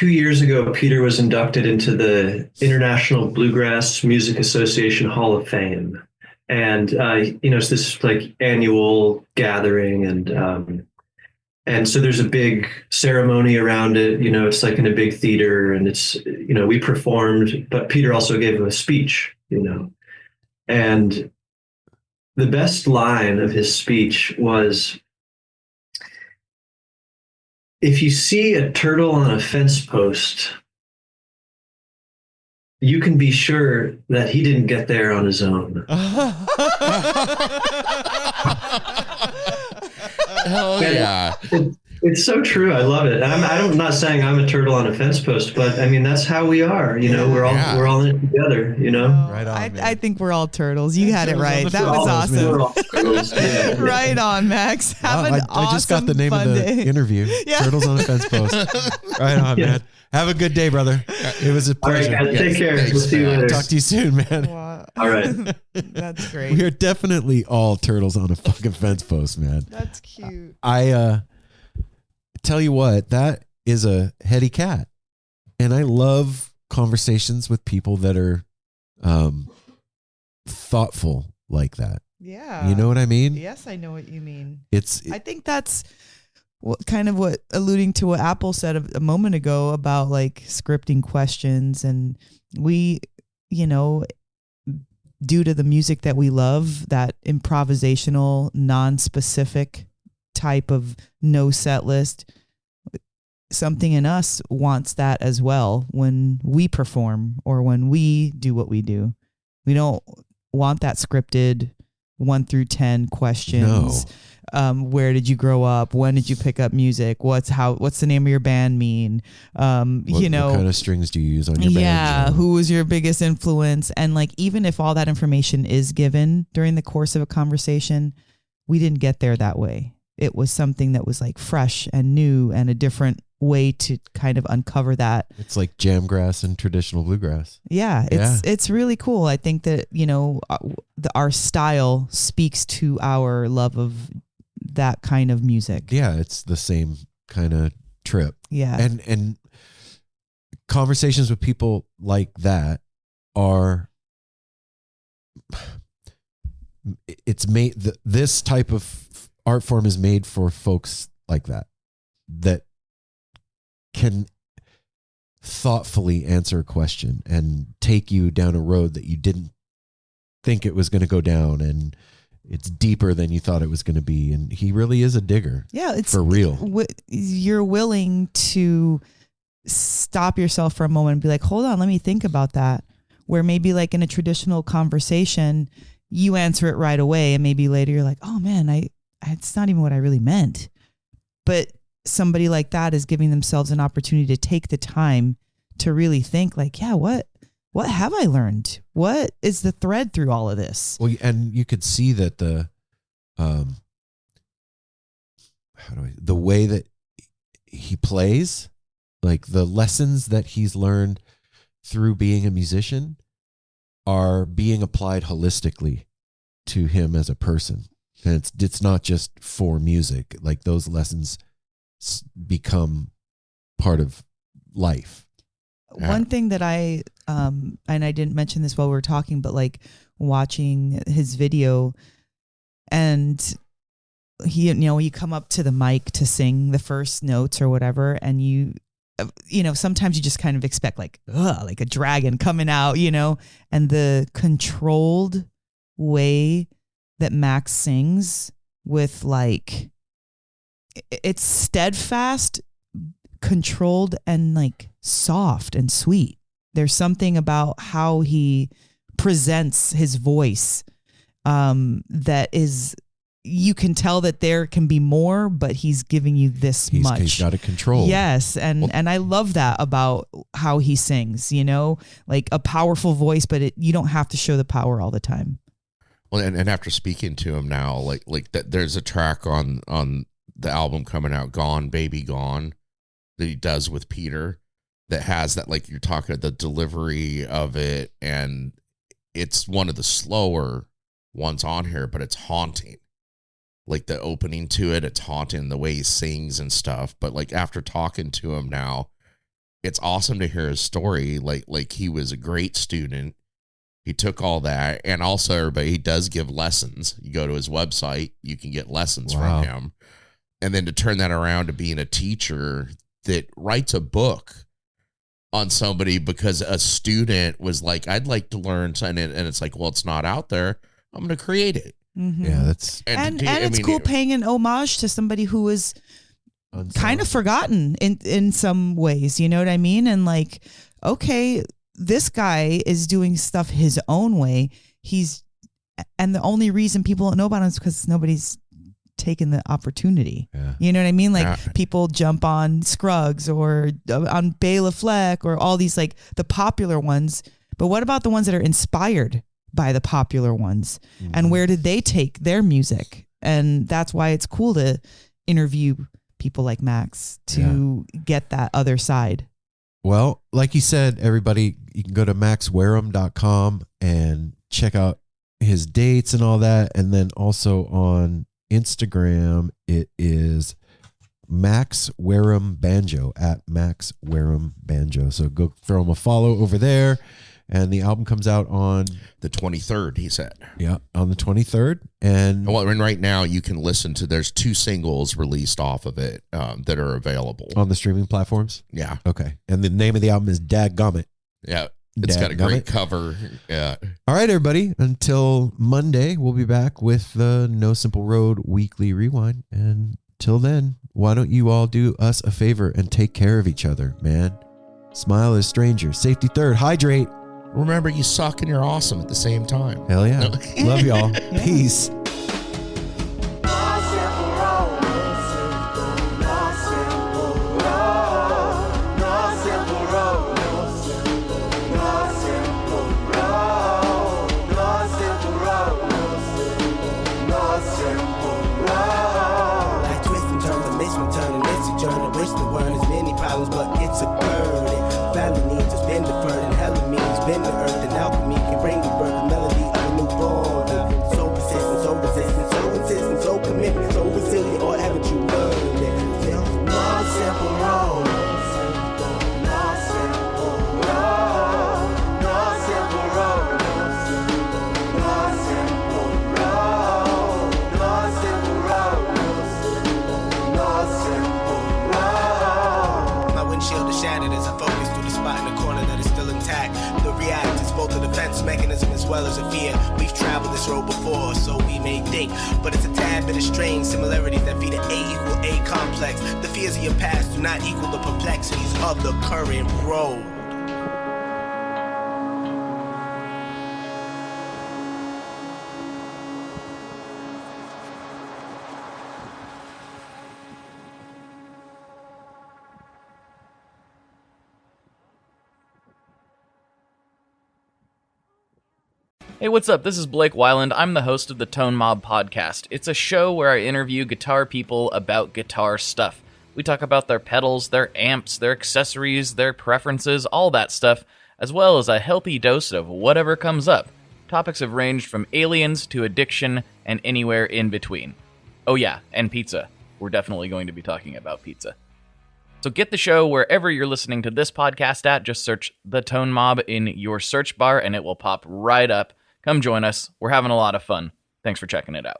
years ago, Peter was inducted into the International Bluegrass Music Association Hall of Fame. And, it's this like annual gathering and so there's a big ceremony around it. It's like in a big theater and it's, we performed, but Peter also gave him a speech, and the best line of his speech was, if you see a turtle on a fence post, you can be sure that he didn't get there on his own. hell yeah. It's so true. I love it. I'm not saying I'm a turtle on a fence post, but I mean, that's how we are. We're all in it together, Right on, I think we're all turtles. You had it right. That was awesome. We're all turtles. Yeah. Right on, Max. Have an awesome I just got the name of the day. interview. Yeah. Turtles on a Fence Post. Right on, man. Have a good day, brother. It was a All right, pleasure. guys, take care. Thanks, We'll see you man. later. Talk to you soon, man. Wow. All right. That's great. We are definitely all turtles on a fucking fence post, man. That's cute. I tell you what, that is a heady cat. And I love conversations with people that are thoughtful like that. Yeah. You know what I mean? Yes, I know what you mean. I think that's what alluding to what Apple said a moment ago about like scripting questions. And we, due to the music that we love, that improvisational, non-specific type of no set list, something in us wants that as well when we perform or when we do what we do. We don't want that scripted 1 through 10 questions. No. Where did you grow up? When did you pick up music? What's the name of your band mean? what kind of strings do you use on your band? Yeah. Who was your biggest influence? And like, even if all that information is given during the course of a conversation, we didn't get there that way. It was something that was like fresh and new and a different way to kind of uncover that. It's like jamgrass and traditional bluegrass. Yeah, it's really cool. I think that, our style speaks to our love of that kind of music. Yeah, it's the same kind of trip. Yeah. And conversations with people like that are, it's made, this type of art form is made for folks like that can thoughtfully answer a question and take you down a road that you didn't think it was going to go down, and it's deeper than you thought it was going to be. And he really is a digger. Yeah, it's for real. You're willing to stop yourself for a moment and be like, hold on, let me think about that. Where maybe like in a traditional conversation, you answer it right away, and maybe later you're like, oh man, it's not even what I really meant. But somebody like that is giving themselves an opportunity to take the time to really think like, yeah, what have I learned? What is the thread through all of this? Well, and you could see that the way that he plays, like the lessons that he's learned through being a musician are being applied holistically to him as a person. And it's not just for music. Like those lessons become part of life. One thing that I and I didn't mention this while we were talking, but like watching his video, and he, you come up to the mic to sing the first notes or whatever, and you sometimes you just kind of expect like a dragon coming out, and the controlled way that Max sings with like, it's steadfast, controlled, and like soft and sweet. There's something about how he presents his voice that is, you can tell that there can be more, but he's giving you this much. He's got a control. Yes, and I love that about how he sings, like a powerful voice, but you don't have to show the power all the time. Well, and after speaking to him now, like that, there's a track on the album coming out, Gone Baby Gone, that he does with Peter, that has that, like you're talking, the delivery of it, and it's one of the slower ones on here, but it's haunting. Like the opening to it, it's haunting the way he sings and stuff. But like after talking to him now, it's awesome to hear his story. Like he was a great student. He took all that, and also everybody, he does give lessons. You go to his website, you can get lessons from him. And then to turn that around to being a teacher that writes a book on somebody because a student was like, I'd like to learn something, and it's like, well, it's not out there. I'm going to create it. Mm-hmm. Yeah, that's and it's cool paying an homage to somebody who was kind of forgotten in some ways. You know what I mean? And like, okay, this guy is doing stuff his own way. And the only reason people don't know about him is because nobody's taken the opportunity. Yeah. You know what I mean? Like people jump on Scruggs or on Bela Fleck or all these like the popular ones. But what about the ones that are inspired by the popular ones? Mm-hmm. And where did they take their music? And that's why it's cool to interview people like Max to get that other side. Well, like you said, everybody, you can go to maxwareham.com and check out his dates and all that. And then also on Instagram, it is Max Wareham Banjo, at Max Wareham Banjo. So go throw him a follow over there. And the album comes out on the 23rd, he said. Yeah, on the 23rd. And right now you can listen to, there's 2 singles released off of it that are available on the streaming platforms. Yeah. Okay. And the name of the album is Dadgummit. Yeah. It's got a great cover. Yeah. All right, everybody. Until Monday, we'll be back with the No Simple Road Weekly Rewind. And till then, why don't you all do us a favor and take care of each other, man? Smile as strangers. Safety third. Hydrate. Remember, you suck and you're awesome at the same time. Hell yeah. Love y'all. Peace. Bend the earth and alchemy can bring the birth, the melody of a newborn. So persistent, so resistant, so insistent, so commitment, so resilient, or haven't you learned it? No simple road. No simple road. No simple road. No simple road. No simple road. No simple road. My windshield is shattered as I focus through the spot in the corner that is still intact. The react is both a defense mechanism as well as a fear. We've traveled this road before, so we may think, but it's a tad bit of strange similarities that feed an A equal A complex. The fears of your past do not equal the perplexities of the current road. Hey, what's up? This is Blake Weiland. I'm the host of the Tone Mob Podcast. It's a show where I interview guitar people about guitar stuff. We talk about their pedals, their amps, their accessories, their preferences, all that stuff, as well as a healthy dose of whatever comes up. Topics have ranged from aliens to addiction and anywhere in between. Oh yeah, and pizza. We're definitely going to be talking about pizza. So get the show wherever you're listening to this podcast at. Just search The Tone Mob in your search bar and it will pop right up. Come join us. We're having a lot of fun. Thanks for checking it out.